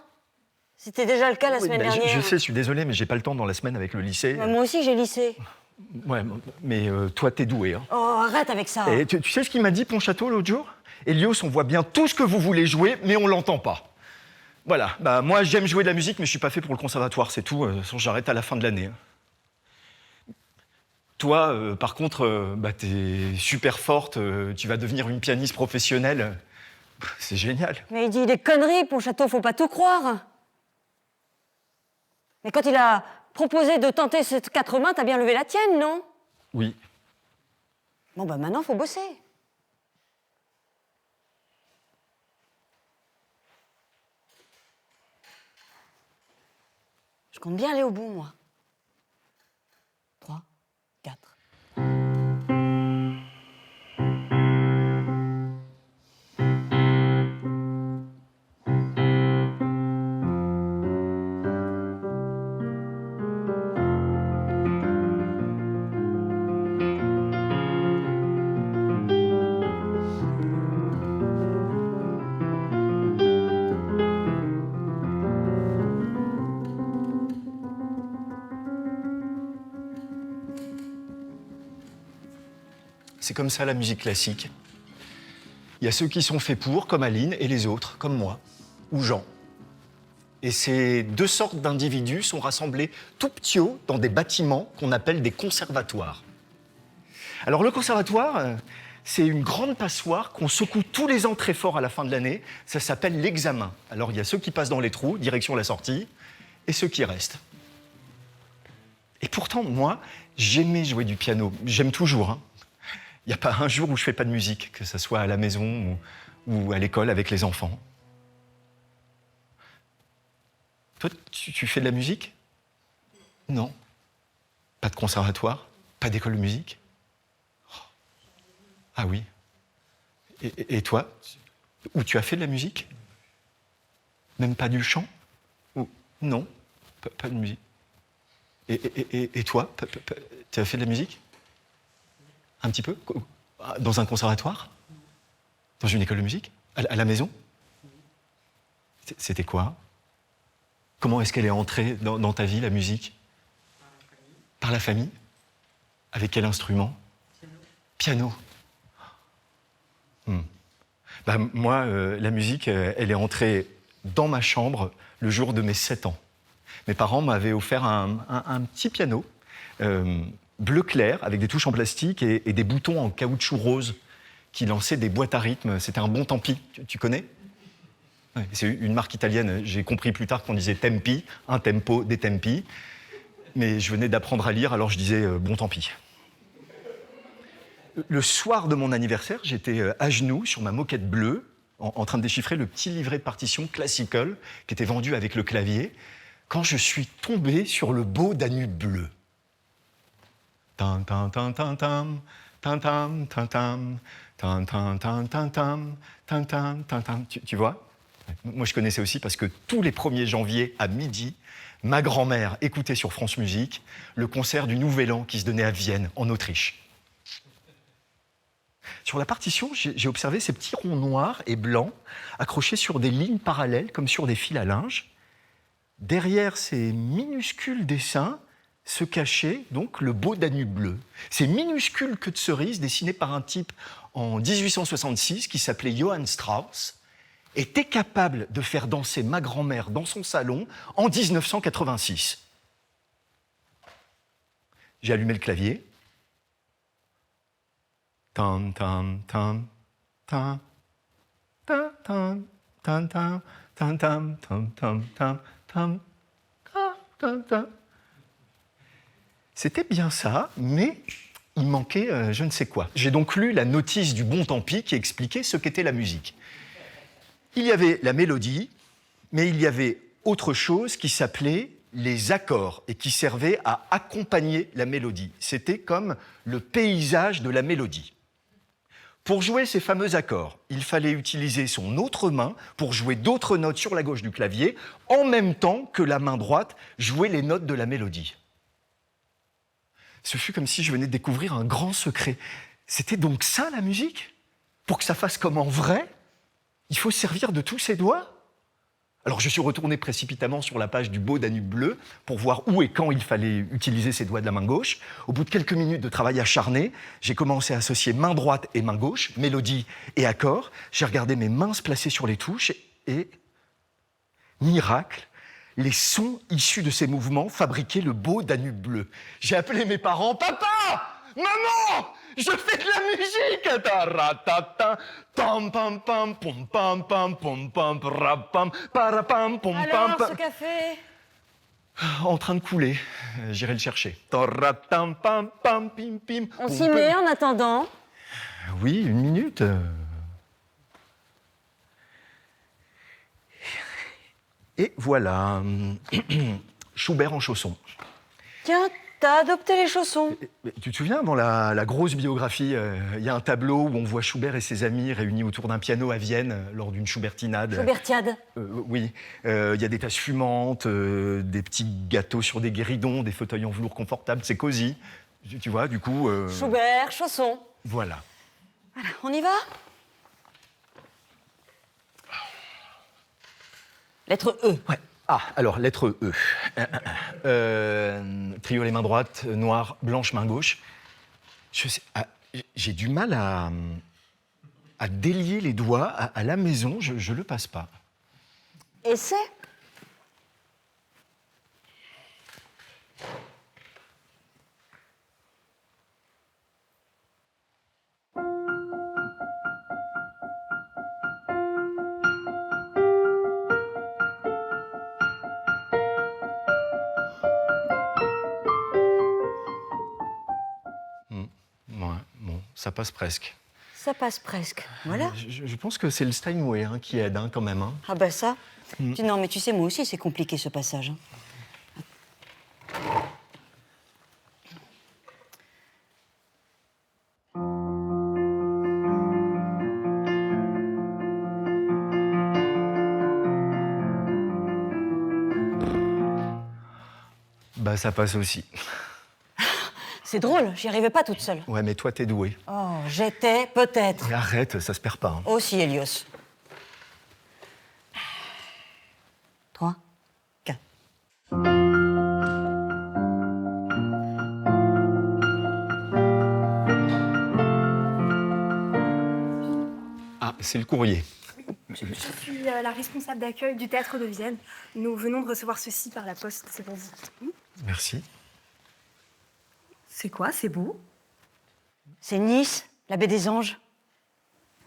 [SPEAKER 2] C'était déjà le cas la
[SPEAKER 1] Oui,
[SPEAKER 2] semaine
[SPEAKER 1] bah,
[SPEAKER 2] dernière.
[SPEAKER 1] je sais, je suis désolé, mais j'ai pas le temps dans la semaine avec le lycée.
[SPEAKER 2] Moi aussi, j'ai lycée.
[SPEAKER 1] Ouais, mais toi, t'es doué. Hein.
[SPEAKER 2] Oh, arrête avec ça.
[SPEAKER 1] Et tu sais ce qu'il m'a dit, Ponchato, l'autre jour? Elios, on voit bien tout ce que vous voulez jouer, mais on l'entend pas. Voilà, bah, moi, j'aime jouer de la musique, mais je suis pas fait pour le conservatoire, c'est tout. Sinon, j'arrête à la fin de l'année. Hein. Toi, par contre, bah, t'es super forte, tu vas devenir une pianiste professionnelle. C'est génial.
[SPEAKER 2] Mais il dit des conneries, Ponchato, faut pas tout croire. Mais quand il a proposé de tenter cette 4 mains, t'as bien levé la tienne, non?
[SPEAKER 1] Oui.
[SPEAKER 2] Bon, bah maintenant, faut bosser. Je compte bien aller au bout, moi. 3, 4.
[SPEAKER 1] C'est comme ça la musique classique. Il y a ceux qui sont faits pour, comme Aline, et les autres, comme moi, ou Jean. Et ces 2 sortes d'individus sont rassemblés tout petits dans des bâtiments qu'on appelle des conservatoires. Alors le conservatoire, c'est une grande passoire qu'on secoue tous les ans très fort à la fin de l'année. Ça s'appelle l'examen. Alors il y a ceux qui passent dans les trous, direction la sortie, et ceux qui restent. Et pourtant, moi, j'aimais jouer du piano. J'aime toujours, hein. Il n'y a pas un jour où je fais pas de musique, que ce soit à la maison ou à l'école avec les enfants. Toi, tu fais de la musique? Non. Pas de conservatoire? Pas d'école de musique? Ah oui. Et toi? Où tu as fait de la musique? Même pas du chant? Ou... Non, pas de musique. Et toi? Tu as fait de la musique? Un petit peu? Dans un conservatoire? Dans une école de musique? À la maison? C'était quoi? Comment est-ce qu'elle est entrée dans ta vie, la musique? Par la famille? Avec quel instrument? Piano. Bah, moi, la musique, elle est entrée dans ma chambre le jour de mes 7 ans. Mes parents m'avaient offert un petit piano bleu clair avec des touches en plastique et des boutons en caoutchouc rose qui lançaient des boîtes à rythme. C'était un bon Tempi. Tu connais? Ouais, c'est une marque italienne. J'ai compris plus tard qu'on disait tempi, un tempo, des tempi. Mais je venais d'apprendre à lire, alors je disais bon tant pis. Le soir de mon anniversaire, j'étais à genoux sur ma moquette bleue, en train de déchiffrer le petit livret de partition Classical qui était vendu avec le clavier, quand je suis tombé sur le beau Danube bleu. Tam tam tam tam tam tam tam tam tam tam tam tam tam tam tam tam tam. Tu vois? Moi, je connaissais aussi parce que tous les 1er janvier à midi, ma grand-mère écoutait sur France Musique le concert du Nouvel An qui se donnait à Vienne, en Autriche. Sur la partition, j'ai observé ces petits ronds noirs et blancs accrochés sur des lignes parallèles, comme sur des fils à linge. Derrière ces minuscules dessins se cachait donc le beau Danube bleu. Ces minuscules queues de cerises dessinées par un type en 1866 qui s'appelait Johann Strauss était capable de faire danser ma grand-mère dans son salon en 1986. J'ai allumé le clavier. Tam tam tam tam tam tam tam tam tam tam tam tam tam tam tam. C'était bien ça, mais il manquait je ne sais quoi. J'ai donc lu la notice du bon tant pis qui expliquait ce qu'était la musique. Il y avait la mélodie, mais il y avait autre chose qui s'appelait les accords et qui servait à accompagner la mélodie. C'était comme le paysage de la mélodie. Pour jouer ces fameux accords, il fallait utiliser son autre main pour jouer d'autres notes sur la gauche du clavier, en même temps que la main droite jouait les notes de la mélodie. Ce fut comme si je venais de découvrir un grand secret. C'était donc ça la musique? Pour que ça fasse comme en vrai, il faut se servir de tous ses doigts? Alors je suis retourné précipitamment sur la page du beau Danube bleu pour voir où et quand il fallait utiliser ses doigts de la main gauche. Au bout de quelques minutes de travail acharné, j'ai commencé à associer main droite et main gauche, mélodie et accord. J'ai regardé mes mains se placer sur les touches et, miracle, les sons issus de ces mouvements fabriquaient le beau Danube bleu. J'ai appelé mes parents. « Papa! Maman! Je fais de la musique! » Ta-ra-ta-ta, tam pam pam pom pam pam pom pam pam parapam pom pam.
[SPEAKER 2] Alors, ce café?
[SPEAKER 1] En train de couler. J'irai le chercher. Ta-ra-tam pam pam pim pim.
[SPEAKER 2] On s'y met en attendant.
[SPEAKER 1] Oui, une minute. Et voilà. Schubert en chaussons.
[SPEAKER 2] Tiens, t'as adopté les chaussons.
[SPEAKER 1] Tu te souviens, dans la grosse biographie, il y a un tableau où on voit Schubert et ses amis réunis autour d'un piano à Vienne lors d'une Schubertinade.
[SPEAKER 2] Schubertiade.
[SPEAKER 1] Oui. Il y a des tasses fumantes, des petits gâteaux sur des guéridons, des fauteuils en velours confortables, c'est cosy. Tu vois, du coup...
[SPEAKER 2] Schubert, chaussons.
[SPEAKER 1] Voilà.
[SPEAKER 2] Voilà, on y va? Lettre E.
[SPEAKER 1] Ouais. Ah, alors, lettre E. Trio les mains droites, noire, blanche, main gauche. J'ai du mal à délier les doigts à la maison, je le passe pas.
[SPEAKER 2] Essaie.
[SPEAKER 1] Ouais, bon, ça passe presque.
[SPEAKER 2] Ça passe presque. Voilà.
[SPEAKER 1] Je pense que c'est le Steinway qui aide quand même.
[SPEAKER 2] Ah ben ça. Non, mais tu sais, moi aussi, c'est compliqué ce passage.
[SPEAKER 1] Bah ça passe aussi.
[SPEAKER 2] C'est drôle, j'y arrivais pas toute seule.
[SPEAKER 1] Ouais, mais toi, t'es doué.
[SPEAKER 2] Oh, j'étais peut-être.
[SPEAKER 1] Mais arrête, ça se perd pas. Hein.
[SPEAKER 2] Aussi, Hélios. 3, 4.
[SPEAKER 1] Ah, c'est le courrier.
[SPEAKER 4] Je suis la responsable d'accueil du théâtre de Vienne. Nous venons de recevoir ceci par la poste, c'est pour vous.
[SPEAKER 1] Merci.
[SPEAKER 4] C'est quoi? C'est beau?
[SPEAKER 2] C'est Nice, la baie des Anges.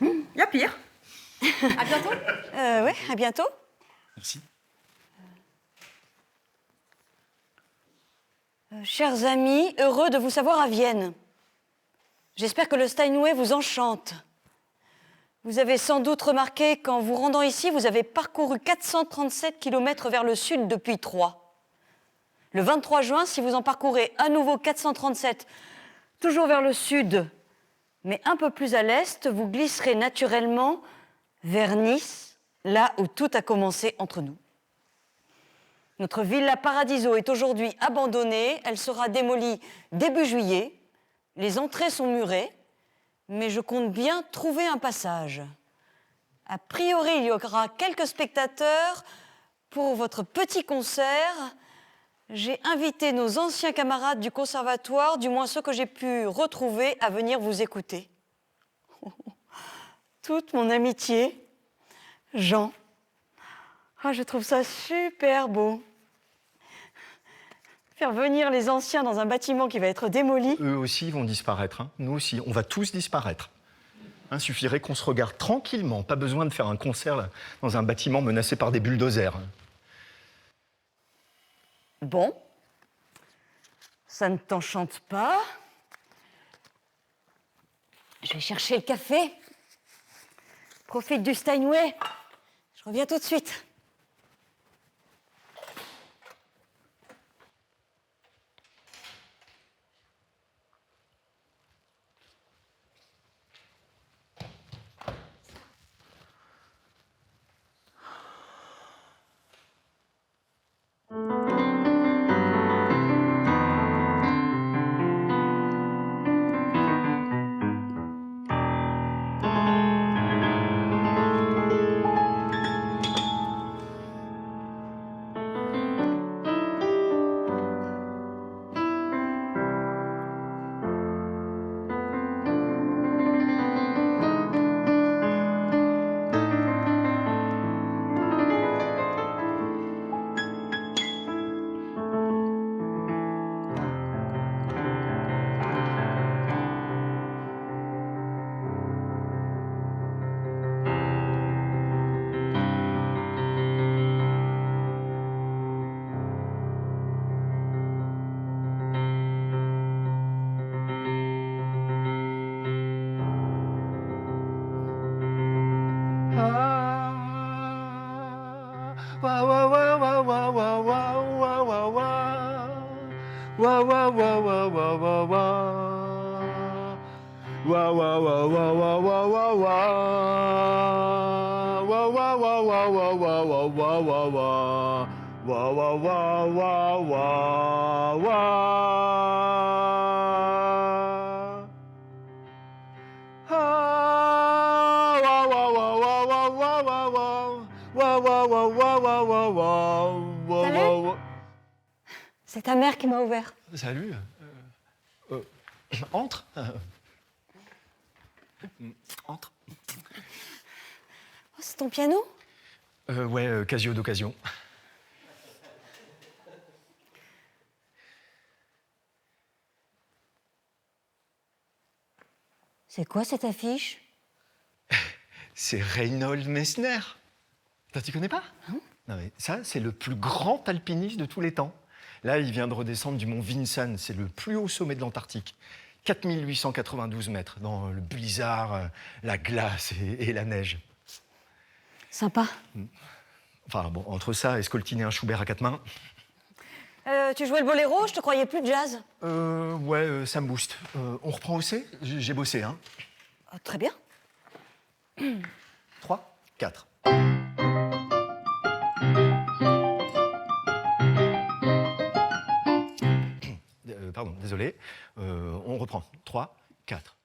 [SPEAKER 4] Il y a pire. À bientôt.
[SPEAKER 2] Ouais, à bientôt.
[SPEAKER 1] Merci.
[SPEAKER 2] Chers amis, heureux de vous savoir à Vienne. J'espère que le Steinway vous enchante. Vous avez sans doute remarqué qu'en vous rendant ici, vous avez parcouru 437 km vers le sud depuis Troyes. Le 23 juin, si vous en parcourez à nouveau 437, toujours vers le sud, mais un peu plus à l'est, vous glisserez naturellement vers Nice, là où tout a commencé entre nous. Notre Villa Paradiso est aujourd'hui abandonnée, elle sera démolie début juillet. Les entrées sont murées, mais je compte bien trouver un passage. A priori, il y aura quelques spectateurs pour votre petit concert. J'ai invité nos anciens camarades du conservatoire, du moins ceux que j'ai pu retrouver, à venir vous écouter. Toute mon amitié, Jean. Ah, je trouve ça super beau. Faire venir les anciens dans un bâtiment qui va être démoli.
[SPEAKER 1] Eux aussi vont disparaître. Hein. Nous aussi, on va tous disparaître. Il suffirait qu'on se regarde tranquillement. Pas besoin de faire un concert là, dans un bâtiment menacé par des bulldozers.
[SPEAKER 2] Bon, ça ne t'enchante pas. Je vais chercher le café. Profite du Steinway. Je reviens tout de suite. Salut. C'est ta mère qui m'a ouvert.
[SPEAKER 1] Salut. Entre. Entre.
[SPEAKER 2] Oh, c'est ton piano?
[SPEAKER 1] Ouais, Casio d'occasion.
[SPEAKER 2] C'est quoi cette affiche?
[SPEAKER 1] C'est Reinhold Messner. Tu connais pas? Non, mais ça, c'est le plus grand alpiniste de tous les temps. Là, il vient de redescendre du mont Vinsan. C'est le plus haut sommet de l'Antarctique. 4892 mètres, dans le blizzard, la glace et la neige.
[SPEAKER 2] Sympa.
[SPEAKER 1] Enfin, bon, entre ça et scoltiner un Schubert à quatre mains...
[SPEAKER 2] Tu jouais le boléro? Je te croyais plus jazz.
[SPEAKER 1] Ouais, ça me booste. On reprend au C? J'ai bossé, hein.
[SPEAKER 2] Très bien.
[SPEAKER 1] 3, 4. Pardon. pardon, désolé. On reprend. 3, 4.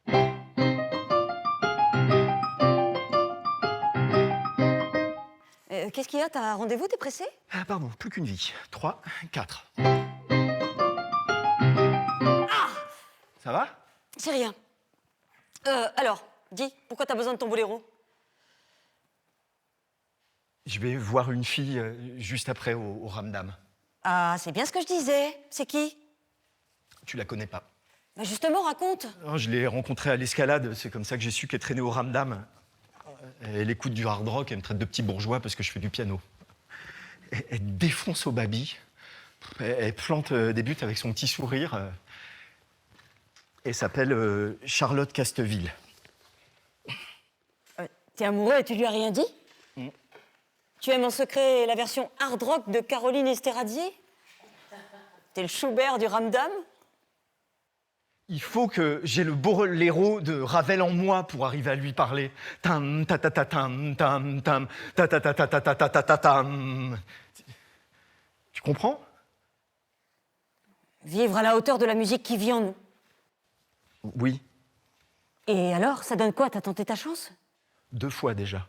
[SPEAKER 2] Qu'est-ce qu'il y a? T'as un rendez-vous? T'es pressé?
[SPEAKER 1] Ah, pardon, plus qu'une vie. 3, 4. Ça va?
[SPEAKER 2] C'est rien. Alors, dis, pourquoi t'as besoin de ton boléro?
[SPEAKER 1] Je vais voir une fille juste après au Ramdam.
[SPEAKER 2] Ah, c'est bien ce que je disais. C'est qui?
[SPEAKER 1] Tu la connais pas.
[SPEAKER 2] Bah justement, raconte.
[SPEAKER 1] Oh, je l'ai rencontrée à l'escalade, c'est comme ça que j'ai su qu'elle traînait au Ramdam. Elle écoute du hard rock, elle me traite de petit bourgeois parce que je fais du piano. Elle défonce au baby. Elle plante des buts avec son petit sourire. Elle s'appelle Charlotte Casteville.
[SPEAKER 2] T'es amoureux et tu lui as rien dit? Tu aimes en secret la version hard rock de Caroline Esterhazy? T'es le Schubert du Ramdam?
[SPEAKER 1] Il faut que j'ai le boléro de Ravel en moi pour arriver à lui parler. Tam ta ta ta tam tam tam ta ta ta ta ta ta ta ta ta tam. Tu comprends?
[SPEAKER 2] Vivre à la hauteur de la musique qui vit en nous.
[SPEAKER 1] Oui,
[SPEAKER 2] Et alors, ça donne quoi? T'as tenté ta chance?
[SPEAKER 1] 2 fois déjà.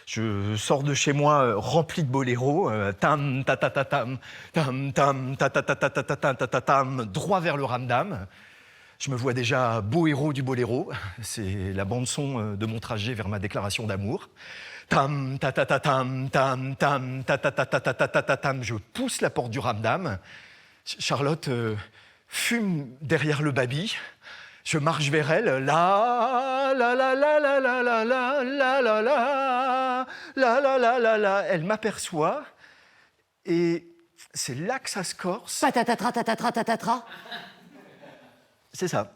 [SPEAKER 1] Je sors de chez moi rempli de boléros, tam ta ta ta tam tam tam ta ta ta ta ta ta ta ta ta tam, droit vers le Ramdam. Je me vois déjà beau héros du boléro. C'est la bande-son de mon trajet vers ma déclaration d'amour. Tam, ta, ta, ta, tam, tam, tam, ta, ta, ta, ta, ta, ta, ta, ta, tam. Je pousse la porte du Ramdam. Charlotte fume derrière le baby. Je marche vers elle. La, la, la, la, la, la, la, la, la, la, la, la, la, la, la, la. Elle m'aperçoit. Et c'est là que ça se corse.
[SPEAKER 2] Patatatra, tatatatra, tatatra.
[SPEAKER 1] C'est ça.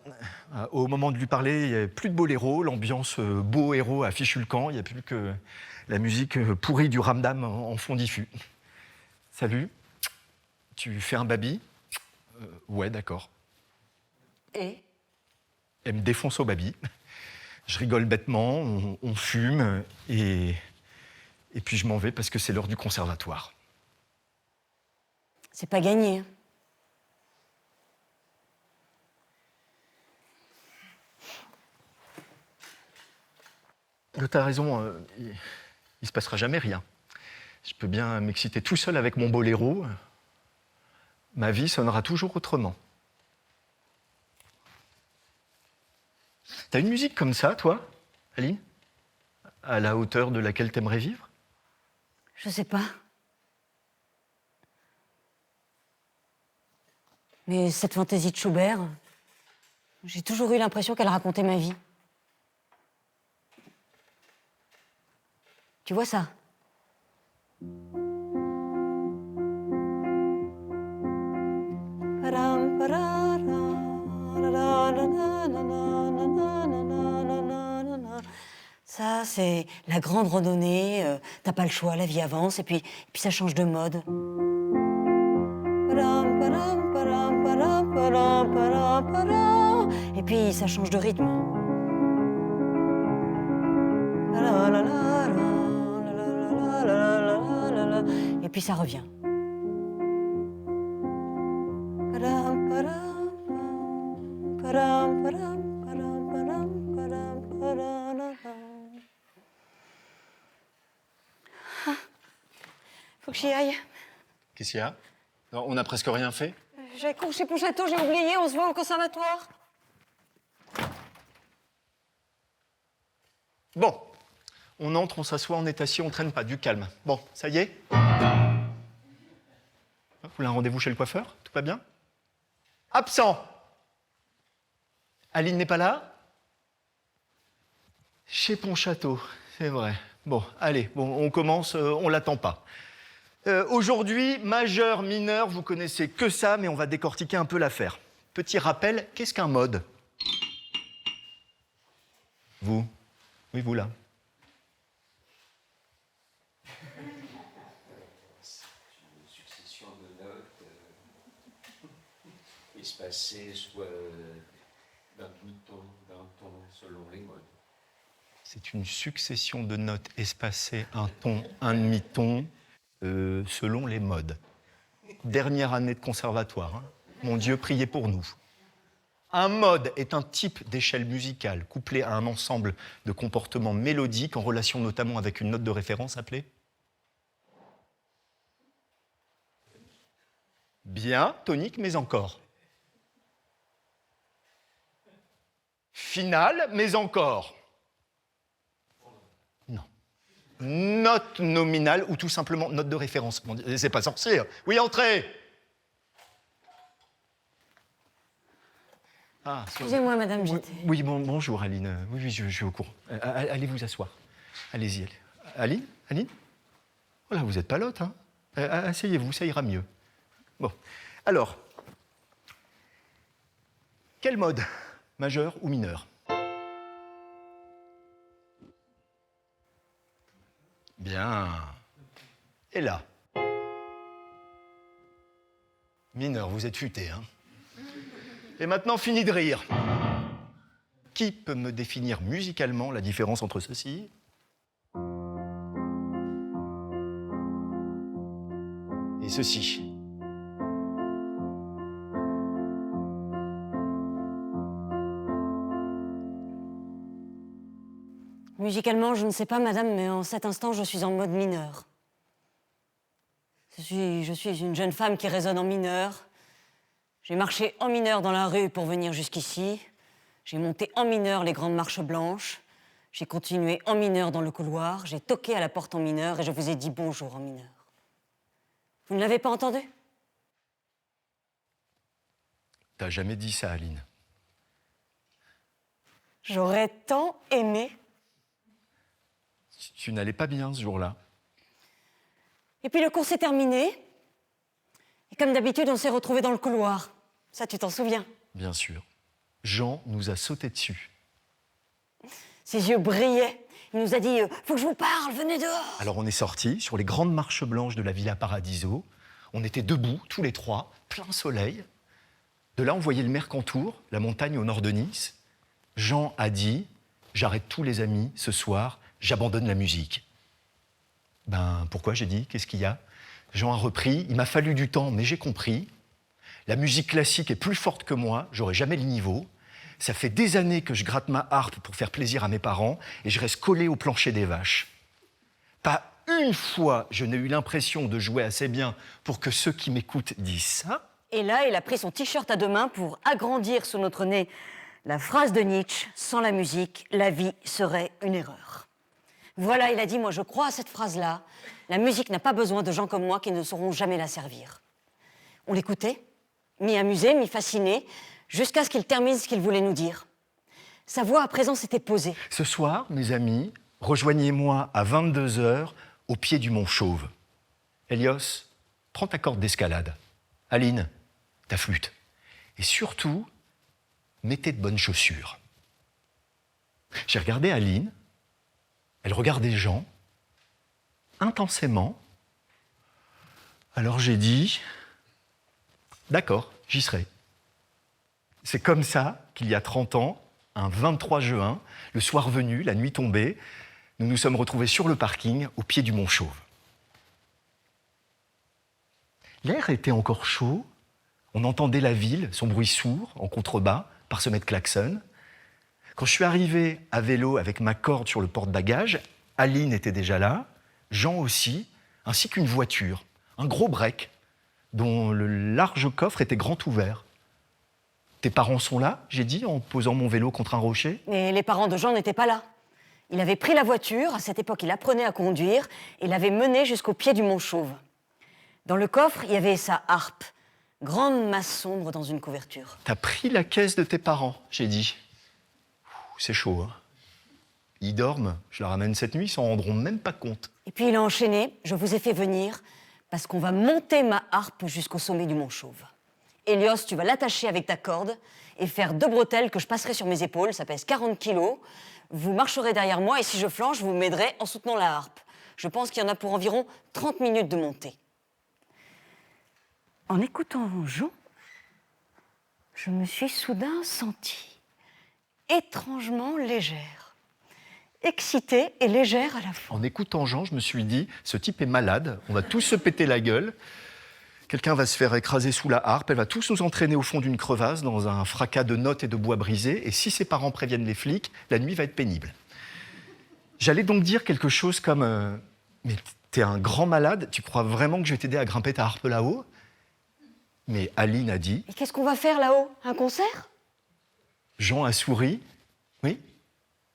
[SPEAKER 1] Au moment de lui parler, il n'y avait plus de boléro, l'ambiance beau héros a fichu le camp, il n'y a plus que la musique pourrie du Ramdam en fond diffus. Salut, tu fais un baby? Ouais, d'accord.
[SPEAKER 2] Et?
[SPEAKER 1] Elle me défonce au baby. Je rigole bêtement, on fume, et puis je m'en vais parce que c'est l'heure du conservatoire.
[SPEAKER 2] C'est pas gagné.
[SPEAKER 1] T'as raison, il se passera jamais rien. Je peux bien m'exciter tout seul avec mon boléro. Ma vie sonnera toujours autrement. T'as une musique comme ça, toi, Aline? À la hauteur de laquelle t'aimerais vivre?
[SPEAKER 2] Je sais pas. Mais cette fantaisie de Schubert, j'ai toujours eu l'impression qu'elle racontait ma vie. Tu vois ça? Ça, c'est la grande randonnée. T'as pas le choix, la vie avance, et puis ça change de mode. Et puis ça change de rythme. Et puis ça revient. Faut que j'y aille.
[SPEAKER 1] Qu'est-ce qu'il y a? Non, on n'a presque rien fait.
[SPEAKER 2] J'ai couché pour le château, j'ai oublié, on se voit au conservatoire.
[SPEAKER 1] Bon, on entre, on s'assoit, on est assis, on traîne pas, du calme. Bon, ça y est? Vous voulez un rendez-vous chez le coiffeur? Tout va bien? Absent! Aline n'est pas là? Chez Pontchâteau, c'est vrai. Bon, allez, bon, on commence, on l'attend pas. Aujourd'hui, majeur, mineur, vous connaissez que ça, mais on va décortiquer un peu l'affaire. Petit rappel, qu'est-ce qu'un mode? Vous? Oui, vous là.
[SPEAKER 5] C'est une succession de notes espacées, soit d'un demi-ton, d'un ton, selon les modes.
[SPEAKER 1] C'est une succession de notes espacées, un ton, un demi-ton, selon les modes. Dernière année de conservatoire. Hein. Mon Dieu, priez pour nous. Un mode est un type d'échelle musicale couplé à un ensemble de comportements mélodiques en relation notamment avec une note de référence appelée. Bien, tonique, mais encore. Finale, mais encore. Non. Note nominale ou tout simplement note de référence. C'est pas sorcier. Oui, entrez. Ah,
[SPEAKER 2] Excusez-moi, madame, j'étais...
[SPEAKER 1] Oui, bonjour Aline. Oui, je suis au courant. Allez vous asseoir. Allez-y. Aline. Voilà, vous n'êtes pas l'autre, hein. Asseyez-vous, ça ira mieux. Bon. Alors, quel mode? Majeur ou mineur? Bien. Et là? Mineur, vous êtes futé, hein. Et maintenant, fini de rire. Qui peut me définir musicalement la différence entre ceci et ceci?
[SPEAKER 2] Musicalement, je ne sais pas, madame, mais en cet instant, je suis en mode mineur. Je suis une jeune femme qui résonne en mineur. J'ai marché en mineur dans la rue pour venir jusqu'ici. J'ai monté en mineur les grandes marches blanches. J'ai continué en mineur dans le couloir. J'ai toqué à la porte en mineur et je vous ai dit bonjour en mineur. Vous ne l'avez pas entendu?
[SPEAKER 1] T'as jamais dit ça, Aline.
[SPEAKER 2] J'aurais tant aimé.
[SPEAKER 1] Tu n'allais pas bien ce jour-là.
[SPEAKER 2] Et puis le cours s'est terminé. Et comme d'habitude, on s'est retrouvés dans le couloir. Ça, tu t'en souviens?
[SPEAKER 1] Bien sûr. Jean nous a sauté dessus.
[SPEAKER 2] Ses yeux brillaient. Il nous a dit « Faut que je vous parle, venez dehors !»
[SPEAKER 1] Alors on est sortis sur les grandes marches blanches de la Villa Paradiso. On était debout, tous les trois, plein soleil. De là, on voyait le Mercantour, la montagne au nord de Nice. Jean a dit « J'arrête tous les amis, ce soir, j'abandonne la musique. » Ben, pourquoi, j'ai dit, qu'est-ce qu'il y a? Jean a repris, il m'a fallu du temps, mais j'ai compris. La musique classique est plus forte que moi, j'aurai jamais le niveau. Ça fait des années que je gratte ma harpe pour faire plaisir à mes parents et je reste collé au plancher des vaches. Pas une fois je n'ai eu l'impression de jouer assez bien pour que ceux qui m'écoutent disent ça.
[SPEAKER 2] Et là, il a pris son t-shirt à deux mains pour agrandir sous notre nez la phrase de Nietzsche « Sans la musique, la vie serait une erreur ». Voilà, il a dit, moi je crois à cette phrase-là. La musique n'a pas besoin de gens comme moi qui ne sauront jamais la servir. On l'écoutait, mi-amusé, mi-fasciné, jusqu'à ce qu'il termine ce qu'il voulait nous dire. Sa voix à présent s'était posée.
[SPEAKER 1] Ce soir, mes amis, rejoignez-moi à 22h au pied du Mont Chauve. Hélios, prends ta corde d'escalade. Aline, ta flûte. Et surtout, mettez de bonnes chaussures. J'ai regardé Aline. Elle regardait Jean, intensément. Alors j'ai dit, d'accord, j'y serai. C'est comme ça qu'il y a 30 ans, un 23 juin, le soir venu, la nuit tombée, nous nous sommes retrouvés sur le parking, au pied du Mont Chauve. L'air était encore chaud, on entendait la ville, son bruit sourd, en contrebas, parsemé de klaxons. Quand je suis arrivé à vélo avec ma corde sur le porte-bagages, Aline était déjà là, Jean aussi, ainsi qu'une voiture, un gros break, dont le large coffre était grand ouvert. Tes parents sont là, j'ai dit, en posant mon vélo contre un rocher.
[SPEAKER 2] Mais les parents de Jean n'étaient pas là. Il avait pris la voiture, à cette époque il apprenait à conduire, et l'avait menée jusqu'au pied du Mont Chauve. Dans le coffre, il y avait sa harpe, grande masse sombre dans une couverture.
[SPEAKER 1] T'as pris la caisse de tes parents, j'ai dit. C'est chaud, hein. Ils dorment, je la ramène cette nuit, ils s'en rendront même pas compte.
[SPEAKER 2] Et puis il a enchaîné, je vous ai fait venir, parce qu'on va monter ma harpe jusqu'au sommet du Mont Chauve. Hélios, tu vas l'attacher avec ta corde et faire 2 bretelles que je passerai sur mes épaules, ça pèse 40 kilos. Vous marcherez derrière moi et si je flanche, vous m'aiderez en soutenant la harpe. Je pense qu'il y en a pour environ 30 minutes de montée. En écoutant Jean, je me suis soudain sentie étrangement légère, excitée et légère à la fois.
[SPEAKER 1] En écoutant Jean, je me suis dit, ce type est malade, on va tous se péter la gueule. quelqu'un va se faire écraser sous la harpe, elle va tous nous entraîner au fond d'une crevasse dans un fracas de notes et de bois brisés, et si ses parents préviennent les flics, la nuit va être pénible. J'allais donc dire quelque chose comme mais t'es un grand malade, tu crois vraiment que je vais t'aider à grimper ta harpe là-haut ? Mais Aline a dit,
[SPEAKER 2] Et qu'est-ce qu'on va faire là-haut? Un concert?
[SPEAKER 1] Jean a souri, oui,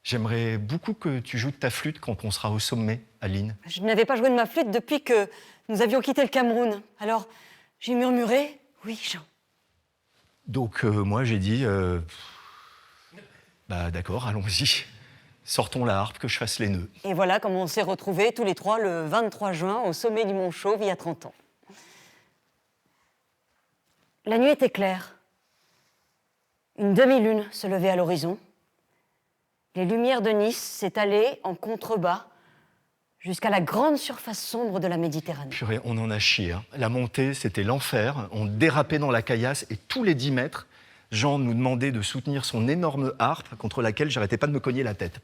[SPEAKER 1] j'aimerais beaucoup que tu joues de ta flûte quand on sera au sommet, Aline.
[SPEAKER 2] Je n'avais pas joué de ma flûte depuis que nous avions quitté le Cameroun. Alors, j'ai murmuré, oui, Jean.
[SPEAKER 1] Donc moi j'ai dit, bah d'accord, allons-y, sortons la harpe, que je fasse les nœuds.
[SPEAKER 2] Et voilà comment on s'est retrouvés tous les trois le 23 juin au sommet du Mont Chauve il y a 30 ans. La nuit était claire. Une demi-lune se levait à l'horizon. Les lumières de Nice s'étalaient en contrebas jusqu'à la grande surface sombre de la Méditerranée.
[SPEAKER 1] Purée, on en a chié. Hein. La montée, c'était l'enfer. On dérapait dans la caillasse et tous les 10 mètres, Jean nous demandait de soutenir son énorme harpe contre laquelle j'arrêtais pas de me cogner la tête.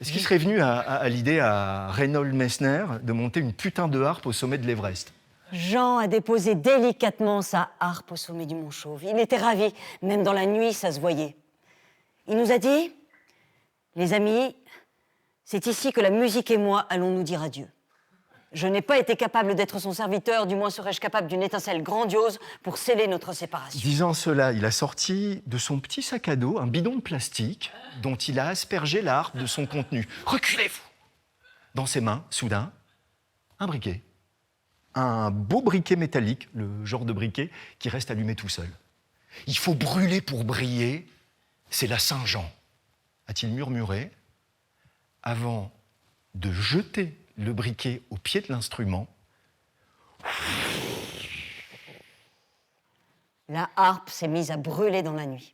[SPEAKER 1] Est-ce qu'il serait venu à l'idée à Reynold Messner de monter une putain de harpe au sommet de l'Everest ?
[SPEAKER 2] Jean a déposé délicatement sa harpe au sommet du Mont Chauve. Il était ravi, même dans la nuit, ça se voyait. Il nous a dit, les amis, c'est ici que la musique et moi allons nous dire adieu. Je n'ai pas été capable d'être son serviteur, du moins serais-je capable d'une étincelle grandiose pour sceller notre séparation.
[SPEAKER 1] Disant cela, il a sorti de son petit sac à dos un bidon de plastique dont il a aspergé la harpe de son contenu. Reculez-vous ! Dans ses mains, soudain, un briquet. Un beau briquet métallique, le genre de briquet qui reste allumé tout seul. Il faut brûler pour briller, c'est la Saint-Jean, a-t-il murmuré, avant de jeter le briquet au pied de l'instrument.
[SPEAKER 2] La harpe s'est mise à brûler dans la nuit.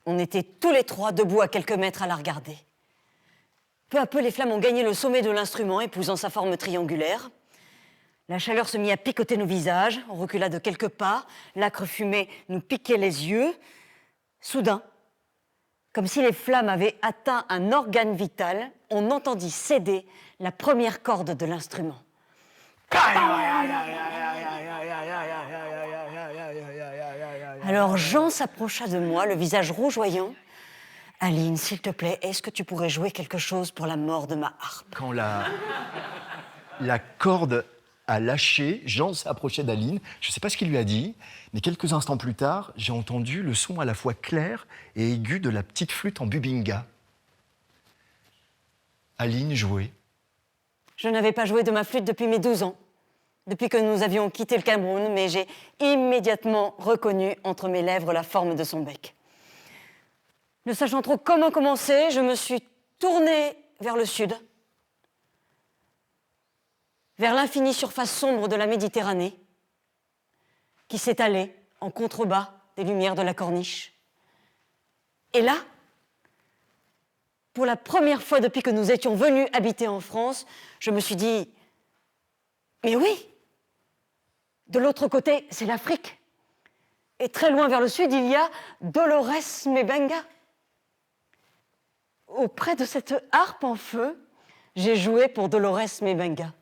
[SPEAKER 2] On était tous les trois debout à quelques mètres à la regarder. Peu à peu, les flammes ont gagné le sommet de l'instrument, épousant sa forme triangulaire. La chaleur se mit à picoter nos visages, on recula de quelques pas, l'âcre fumée nous piquait les yeux. Soudain, comme si les flammes avaient atteint un organe vital, on entendit céder la première corde de l'instrument. Alors Jean s'approcha de moi, le visage rougeoyant. « Aline, s'il te plaît, est-ce que tu pourrais jouer quelque chose pour la mort de ma harpe ?»
[SPEAKER 1] Quand la corde a lâché, Jean s'approchait d'Aline. Je ne sais pas ce qu'il lui a dit, mais quelques instants plus tard, j'ai entendu le son à la fois clair et aigu de la petite flûte en bubinga. Aline jouait.
[SPEAKER 2] Je n'avais pas joué de ma flûte depuis mes 12 ans, depuis que nous avions quitté le Cameroun, mais j'ai immédiatement reconnu entre mes lèvres la forme de son bec. Ne sachant trop comment commencer, je me suis tournée vers le sud, vers l'infinie surface sombre de la Méditerranée, qui s'étalait en contrebas des lumières de la corniche. Et là, pour la première fois depuis que nous étions venus habiter en France, je me suis dit, mais oui, de l'autre côté, c'est l'Afrique. Et très loin vers le sud, il y a Dolores Mbanga. Auprès de cette harpe en feu, j'ai joué pour Dolores Mbanga.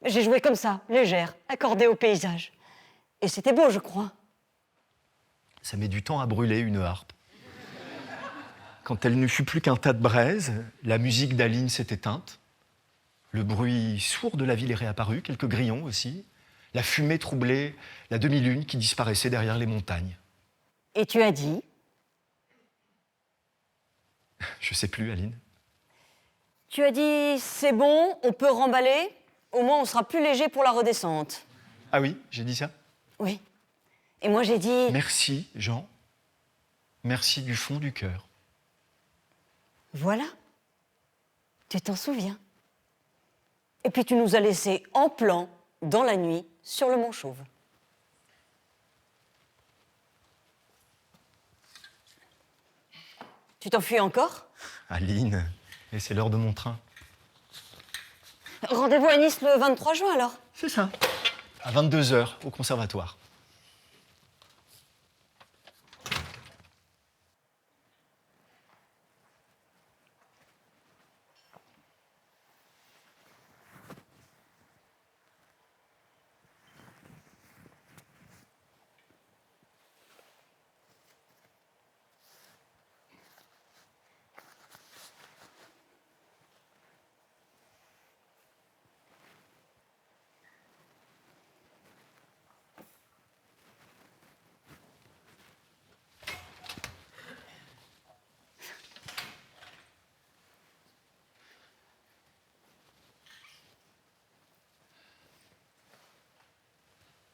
[SPEAKER 2] J'ai joué comme ça, légère, accordée au paysage. Et c'était beau, je crois.
[SPEAKER 1] Ça met du temps à brûler une harpe. Quand elle ne fut plus qu'un tas de braises, la musique d'Aline s'est éteinte. Le bruit sourd de la ville est réapparu, quelques grillons aussi. La fumée troublait la demi-lune qui disparaissait derrière les montagnes.
[SPEAKER 2] Et tu as dit?
[SPEAKER 1] Je sais plus, Aline.
[SPEAKER 2] Tu as dit, c'est bon, on peut remballer, au moins on sera plus léger pour la redescente.
[SPEAKER 1] Ah oui, j'ai dit ça ?
[SPEAKER 2] Oui. Et moi j'ai dit...
[SPEAKER 1] Merci, Jean. Merci du fond du cœur.
[SPEAKER 2] Voilà. Tu t'en souviens. Et puis tu nous as laissés en plan, dans la nuit, sur le Mont Chauve. Tu t'enfuis encore?
[SPEAKER 1] Aline, et c'est l'heure de mon train.
[SPEAKER 2] Rendez-vous à Nice le 23 juin alors?
[SPEAKER 1] C'est ça. À 22h, au conservatoire.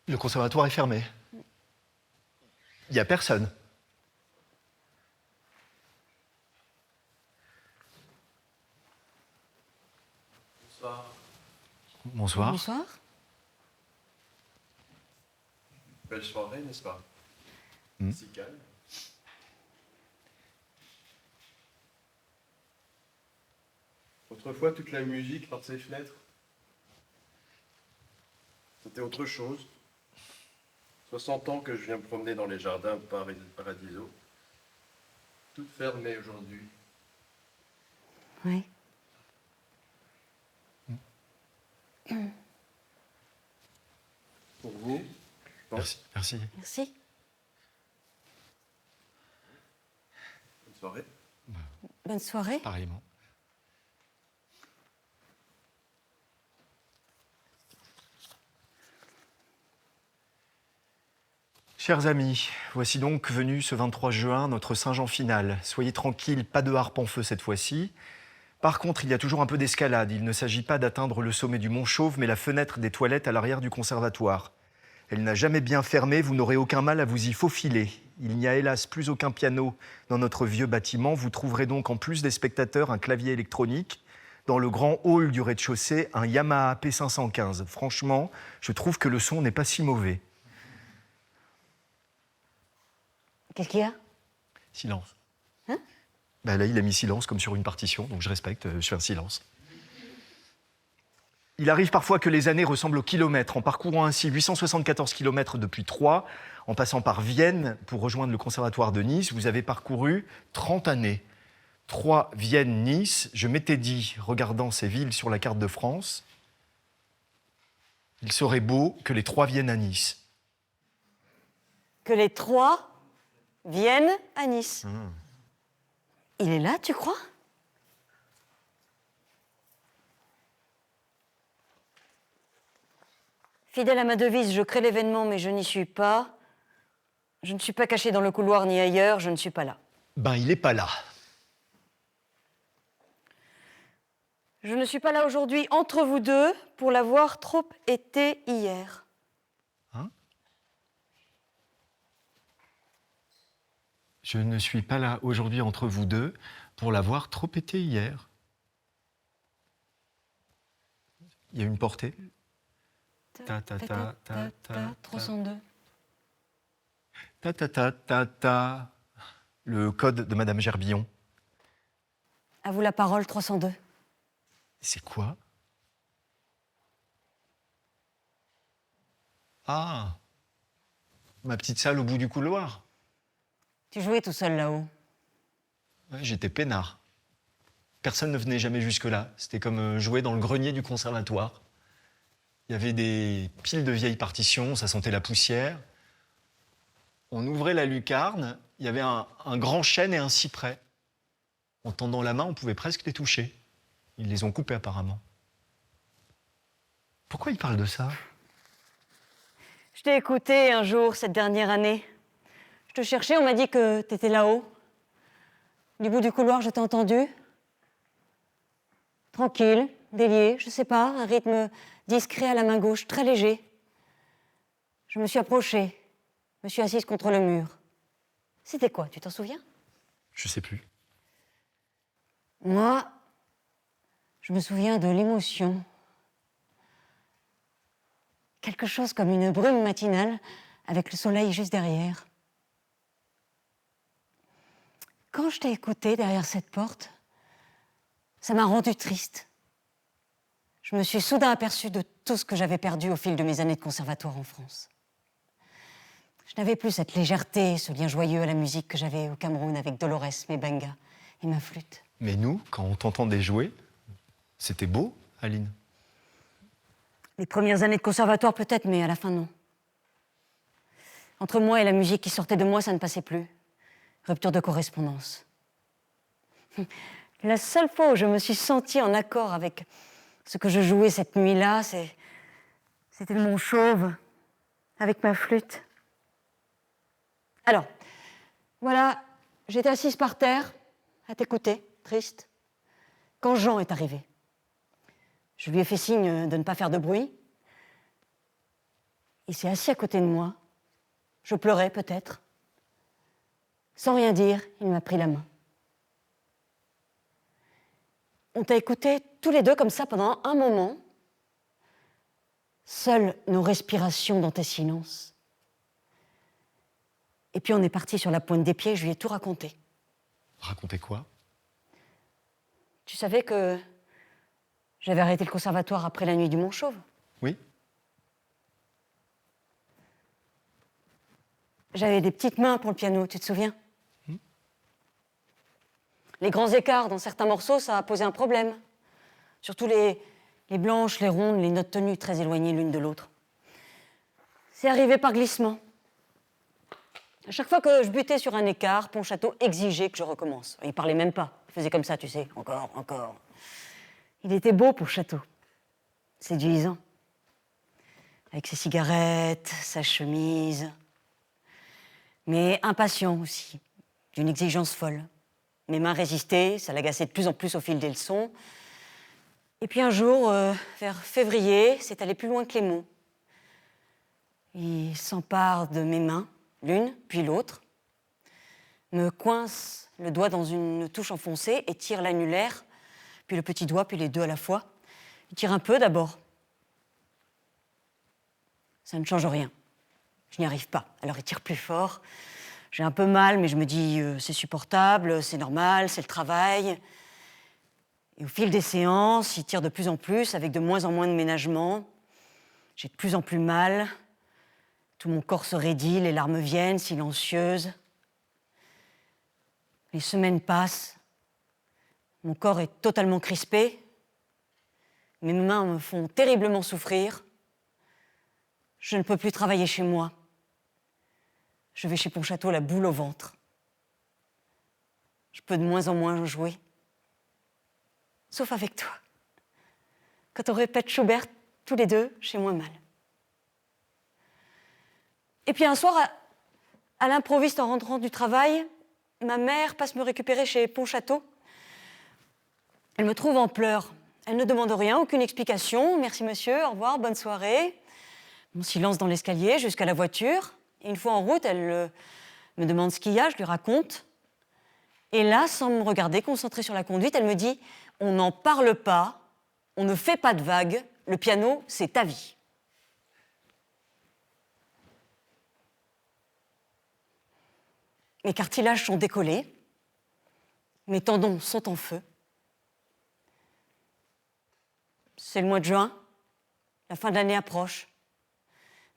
[SPEAKER 1] Le conservatoire est fermé. Il n'y a personne.
[SPEAKER 5] Bonsoir.
[SPEAKER 1] Bonsoir.
[SPEAKER 2] Bonsoir.
[SPEAKER 5] Belle soirée, n'est-ce pas?
[SPEAKER 1] Hmm.
[SPEAKER 5] Si calme. Autrefois, toute la musique par ces fenêtres, c'était autre chose. 60 ans que je viens me promener dans les jardins de Paradiso. Tout fermé aujourd'hui.
[SPEAKER 2] Oui.
[SPEAKER 5] Pour vous,
[SPEAKER 1] Merci. Merci.
[SPEAKER 2] Merci.
[SPEAKER 5] bonne soirée.
[SPEAKER 2] Bonne soirée.
[SPEAKER 1] Pareillement. Chers amis, voici donc venu ce 23 juin notre Saint-Jean final. Soyez tranquilles, pas de harpe en feu cette fois-ci. Par contre, il y a toujours un peu d'escalade. Il ne s'agit pas d'atteindre le sommet du Mont Chauve, mais la fenêtre des toilettes à l'arrière du conservatoire. Elle n'a jamais bien fermé, vous n'aurez aucun mal à vous y faufiler. Il n'y a hélas plus aucun piano dans notre vieux bâtiment. Vous trouverez donc en plus des spectateurs un clavier électronique. Dans le grand hall du rez-de-chaussée, un Yamaha P515. Franchement, je trouve que le son n'est pas si mauvais.
[SPEAKER 2] Qu'est-ce qu'il y a?
[SPEAKER 1] Silence.
[SPEAKER 2] Hein?
[SPEAKER 1] Bah là, il a mis silence comme sur une partition, donc je respecte, je fais un silence. Il arrive parfois que les années ressemblent aux kilomètres. En parcourant ainsi 874 kilomètres depuis Troyes, en passant par Vienne pour rejoindre le conservatoire de Nice, vous avez parcouru 30 années. Troyes, Vienne, Nice. Je m'étais dit, regardant ces villes sur la carte de France, il serait beau que les trois viennent à Nice.
[SPEAKER 2] Que les trois viennent à Nice. Il est là, tu crois? Fidèle à ma devise, je crée l'événement, mais je n'y suis pas. Je ne suis pas caché dans le couloir ni ailleurs, je ne suis pas là.
[SPEAKER 1] Ben, il n'est pas là.
[SPEAKER 2] Je ne suis pas là aujourd'hui entre vous deux pour l'avoir trop été hier.
[SPEAKER 1] Je ne suis pas là aujourd'hui entre vous deux pour l'avoir trop été hier. Il y a une portée. Ta ta ta ta ta
[SPEAKER 2] 302.
[SPEAKER 1] ta ta ta ta ta. Le code de Madame Gerbillon.
[SPEAKER 2] À vous la parole, 302.
[SPEAKER 1] C'est quoi? Ah, ma petite salle au bout du couloir.
[SPEAKER 2] Tu jouais tout seul là-haut.
[SPEAKER 1] Ouais, j'étais peinard. Personne ne venait jamais jusque-là. C'était comme jouer dans le grenier du conservatoire. Il y avait des piles de vieilles partitions, ça sentait la poussière. On ouvrait la lucarne, il y avait un grand chêne et un cyprès. En tendant la main, on pouvait presque les toucher. Ils les ont coupés apparemment. Pourquoi ils parlent de ça?
[SPEAKER 2] Je t'ai écouté un jour, cette dernière année. Je te cherchais, on m'a dit que t'étais là-haut. Du bout du couloir, je t'ai entendu. Tranquille, délié, je sais pas, un rythme discret à la main gauche, très léger. Je me suis approchée, me suis assise contre le mur. C'était quoi, tu t'en souviens?
[SPEAKER 1] Je sais plus.
[SPEAKER 2] Moi, je me souviens de l'émotion. Quelque chose comme une brume matinale avec le soleil juste derrière. Quand je t'ai écouté derrière cette porte, ça m'a rendue triste. Je me suis soudain aperçue de tout ce que j'avais perdu au fil de mes années de conservatoire en France. Je n'avais plus cette légèreté, ce lien joyeux à la musique que j'avais au Cameroun avec Dolores, mes bengas et ma flûte.
[SPEAKER 1] Mais nous, quand on t'entendait jouer, c'était beau, Aline.
[SPEAKER 2] Les premières années de conservatoire peut-être, mais à la fin non. Entre moi et la musique qui sortait de moi, ça ne passait plus. Rupture de correspondance. La seule fois où je me suis sentie en accord avec ce que je jouais cette nuit-là, c'était le Mont Chauve, avec ma flûte. Alors, voilà, j'étais assise par terre, à t'écouter, triste, quand Jean est arrivé. Je lui ai fait signe de ne pas faire de bruit. Il s'est assis à côté de moi. Je pleurais peut-être. Sans rien dire, il m'a pris la main. On t'a écouté tous les deux comme ça pendant un moment. Seules nos respirations dans tes silences. Et puis on est parti sur la pointe des pieds, je lui ai tout raconté.
[SPEAKER 1] Racontez quoi?
[SPEAKER 2] Tu savais que j'avais arrêté le conservatoire après la nuit du Mont-Chauve?
[SPEAKER 1] Oui.
[SPEAKER 2] J'avais des petites mains pour le piano, tu te souviens? Les grands écarts dans certains morceaux, ça a posé un problème. Surtout les blanches, les rondes, les notes tenues très éloignées l'une de l'autre. C'est arrivé par glissement. À chaque fois que je butais sur un écart, Pontchâteau exigeait que je recommence. Il parlait même pas. Il faisait comme ça, tu sais. Encore, encore. Il était beau, Pontchâteau. Séduisant. Avec ses cigarettes, sa chemise. Mais impatient aussi, d'une exigence folle. Mes mains résistaient, ça l'agaçait de plus en plus au fil des leçons. Et puis un jour, vers février, c'est allé plus loin que les mots. Il s'empare de mes mains, l'une, puis l'autre, me coince le doigt dans une touche enfoncée et tire l'annulaire, puis le petit doigt, puis les deux à la fois. Il tire un peu d'abord. Ça ne change rien. Je n'y arrive pas. Alors il tire plus fort. J'ai un peu mal, mais je me dis c'est supportable, c'est normal, c'est le travail. Et au fil des séances, il tire de plus en plus, avec de moins en moins de ménagement. J'ai de plus en plus mal. Tout mon corps se raidit, les larmes viennent, silencieuses. Les semaines passent. Mon corps est totalement crispé. Mes mains me font terriblement souffrir. Je ne peux plus travailler chez moi. Je vais chez Pontchâteau la boule au ventre. Je peux de moins en moins jouer. Sauf avec toi. Quand on répète Schubert, tous les deux, j'ai moins mal. Et puis un soir, à l'improviste en rentrant du travail, ma mère passe me récupérer chez Pontchâteau. Elle me trouve en pleurs. Elle ne demande rien, aucune explication. Merci monsieur, au revoir, bonne soirée. Mon silence dans l'escalier jusqu'à la voiture. Et une fois en route, elle me demande ce qu'il y a, je lui raconte. Et là, sans me regarder, concentrée sur la conduite, elle me dit « On n'en parle pas, on ne fait pas de vagues, le piano, c'est ta vie. » Mes cartilages sont décollés, mes tendons sont en feu. C'est le mois de juin, la fin de l'année approche.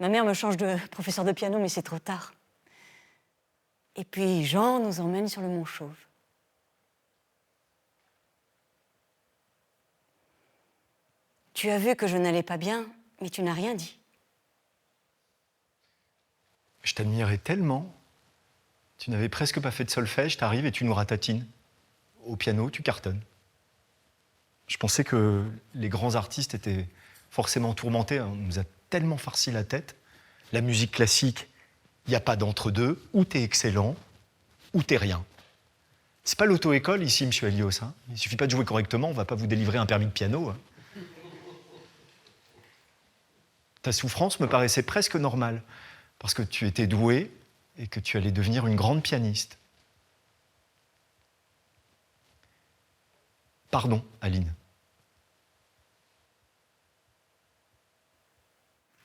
[SPEAKER 2] Ma mère me change de professeur de piano, mais c'est trop tard. Et puis Jean nous emmène sur le Mont-Chauve. Tu as vu que je n'allais pas bien, mais tu n'as rien dit.
[SPEAKER 1] Je t'admirais tellement. Tu n'avais presque pas fait de solfège, t'arrives et tu nous ratatines. Au piano, tu cartonnes. Je pensais que les grands artistes étaient forcément tourmentés. On nous a tellement farci la tête. La musique classique, il n'y a pas d'entre-deux. Ou t'es excellent, ou t'es rien. C'est pas l'auto-école ici, monsieur Elios. Hein. Il suffit pas de jouer correctement, on va pas vous délivrer un permis de piano. Hein. Ta souffrance me paraissait presque normale, parce que tu étais doué et que tu allais devenir une grande pianiste. Pardon, Aline.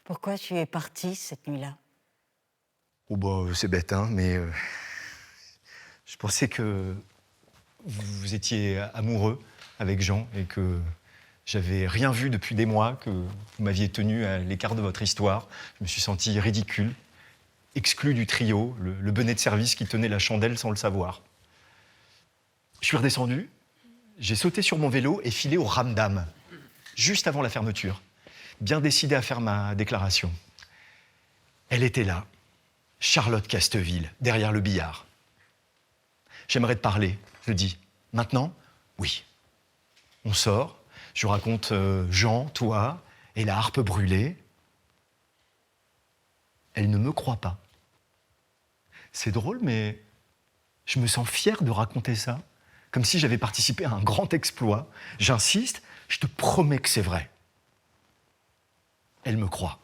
[SPEAKER 2] Pourquoi tu es partie cette nuit-là?
[SPEAKER 1] Oh bah, c'est bête, hein, mais je pensais que vous étiez amoureux avec Jean et que j'avais rien vu depuis des mois, que vous m'aviez tenu à l'écart de votre histoire. Je me suis senti ridicule, exclu du trio, le bonnet de service qui tenait la chandelle sans le savoir. Je suis redescendu, j'ai sauté sur mon vélo et filé au Ramdam, juste avant la fermeture, bien décidé à faire ma déclaration. Elle était là, Charlotte Casteville, derrière le billard. J'aimerais te parler, je dis. Maintenant, oui. On sort, je raconte Jean, toi, et la harpe brûlée. Elle ne me croit pas. C'est drôle, mais je me sens fier de raconter ça, comme si j'avais participé à un grand exploit. J'insiste, je te promets que c'est vrai. Elle me croit.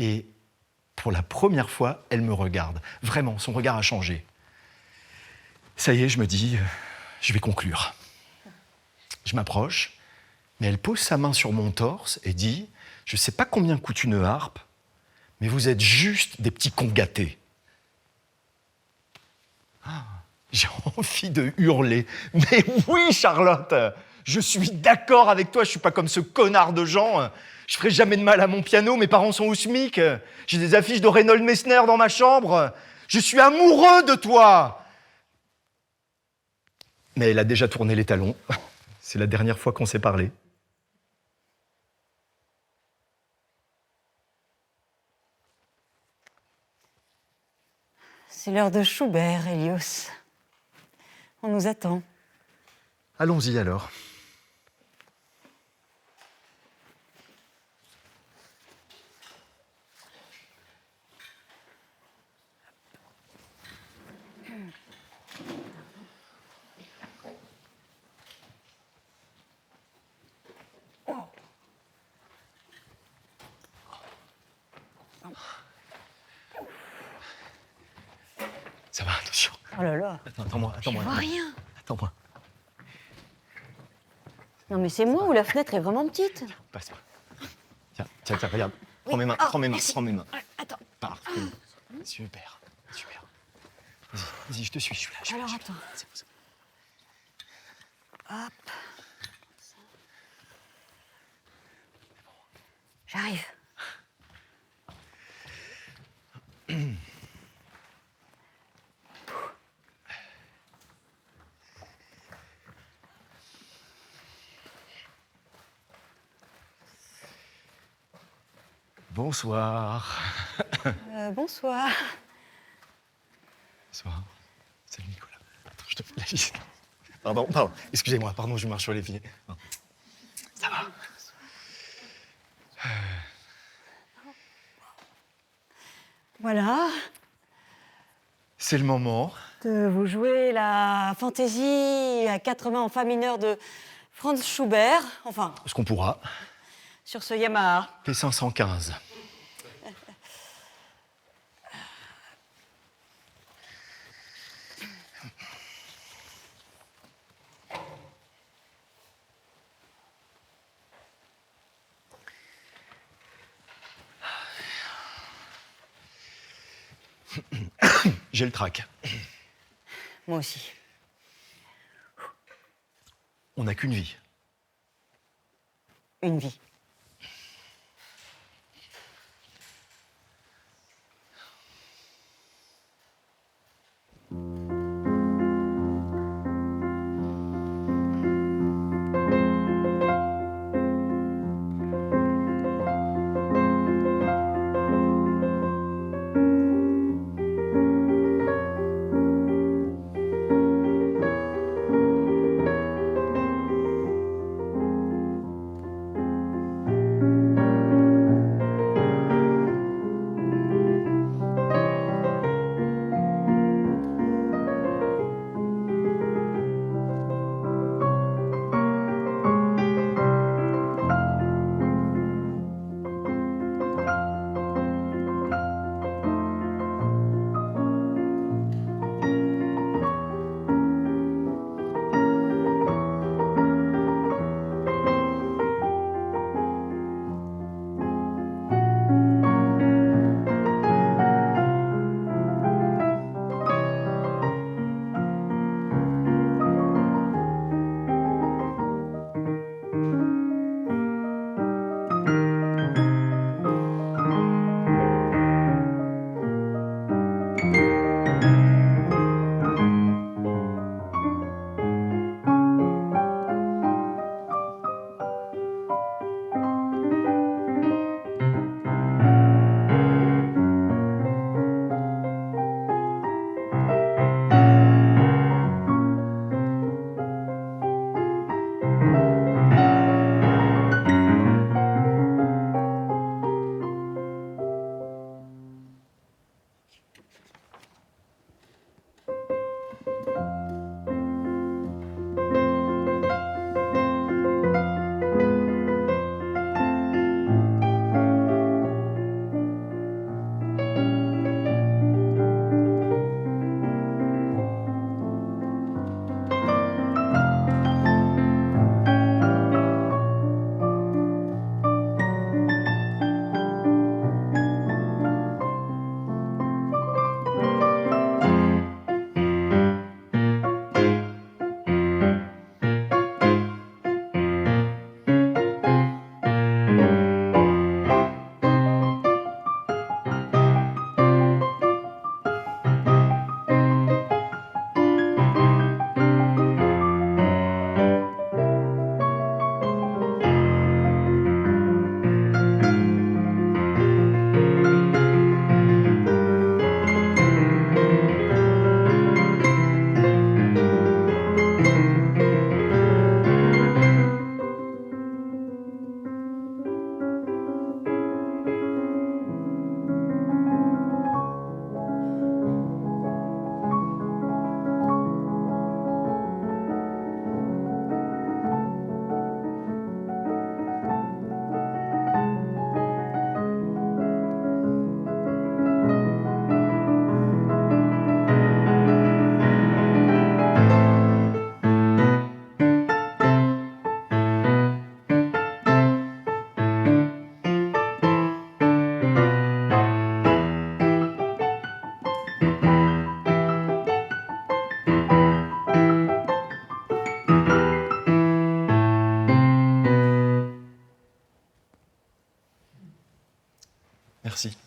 [SPEAKER 1] Et pour la première fois, elle me regarde. Vraiment, son regard a changé. Ça y est, je me dis, je vais conclure. Je m'approche, mais elle pose sa main sur mon torse et dit, je ne sais pas combien coûte une harpe, mais vous êtes juste des petits cons gâtés. Ah, j'ai envie de hurler. Mais oui, Charlotte, je suis d'accord avec toi, je ne suis pas comme ce connard de Jean. Je ferai jamais de mal à mon piano, mes parents sont au SMIC. J'ai des affiches de Reynold Messner dans ma chambre. Je suis amoureux de toi. Mais elle a déjà tourné les talons. C'est la dernière fois qu'on s'est parlé.
[SPEAKER 2] C'est l'heure de Schubert, Hélios. On nous attend.
[SPEAKER 1] Allons-y alors. Ça va, attention.
[SPEAKER 2] Oh là là.
[SPEAKER 1] Attends-moi.
[SPEAKER 2] Je vois rien.
[SPEAKER 1] Attends-moi.
[SPEAKER 2] Non mais c'est moi ou la fenêtre est vraiment petite?
[SPEAKER 1] Passe-moi. Tiens, regarde. Prends mes mains,
[SPEAKER 2] merci.
[SPEAKER 1] prends mes mains.
[SPEAKER 2] Attends.
[SPEAKER 1] Parfait. Super. Vas-y, je te suis, je suis là.
[SPEAKER 2] Alors
[SPEAKER 1] là.
[SPEAKER 2] attends.
[SPEAKER 1] C'est bon.
[SPEAKER 2] Hop. J'arrive.
[SPEAKER 1] Bonsoir.
[SPEAKER 2] Bonsoir.
[SPEAKER 1] Bonsoir. Salut Nicolas. Attends, je te fais la liste. Pardon. Excusez-moi, je marche sur les pieds. Ça va.
[SPEAKER 2] Voilà.
[SPEAKER 1] C'est le moment.
[SPEAKER 2] De vous jouer la fantaisie à 4 mains en fa mineur de Franz Schubert. Enfin,
[SPEAKER 1] Ce qu'on pourra.
[SPEAKER 2] sur ce Yamaha.
[SPEAKER 1] P515. J'ai le trac.
[SPEAKER 2] Moi aussi.
[SPEAKER 1] On n'a qu'une vie.
[SPEAKER 2] Une vie.
[SPEAKER 1] Merci.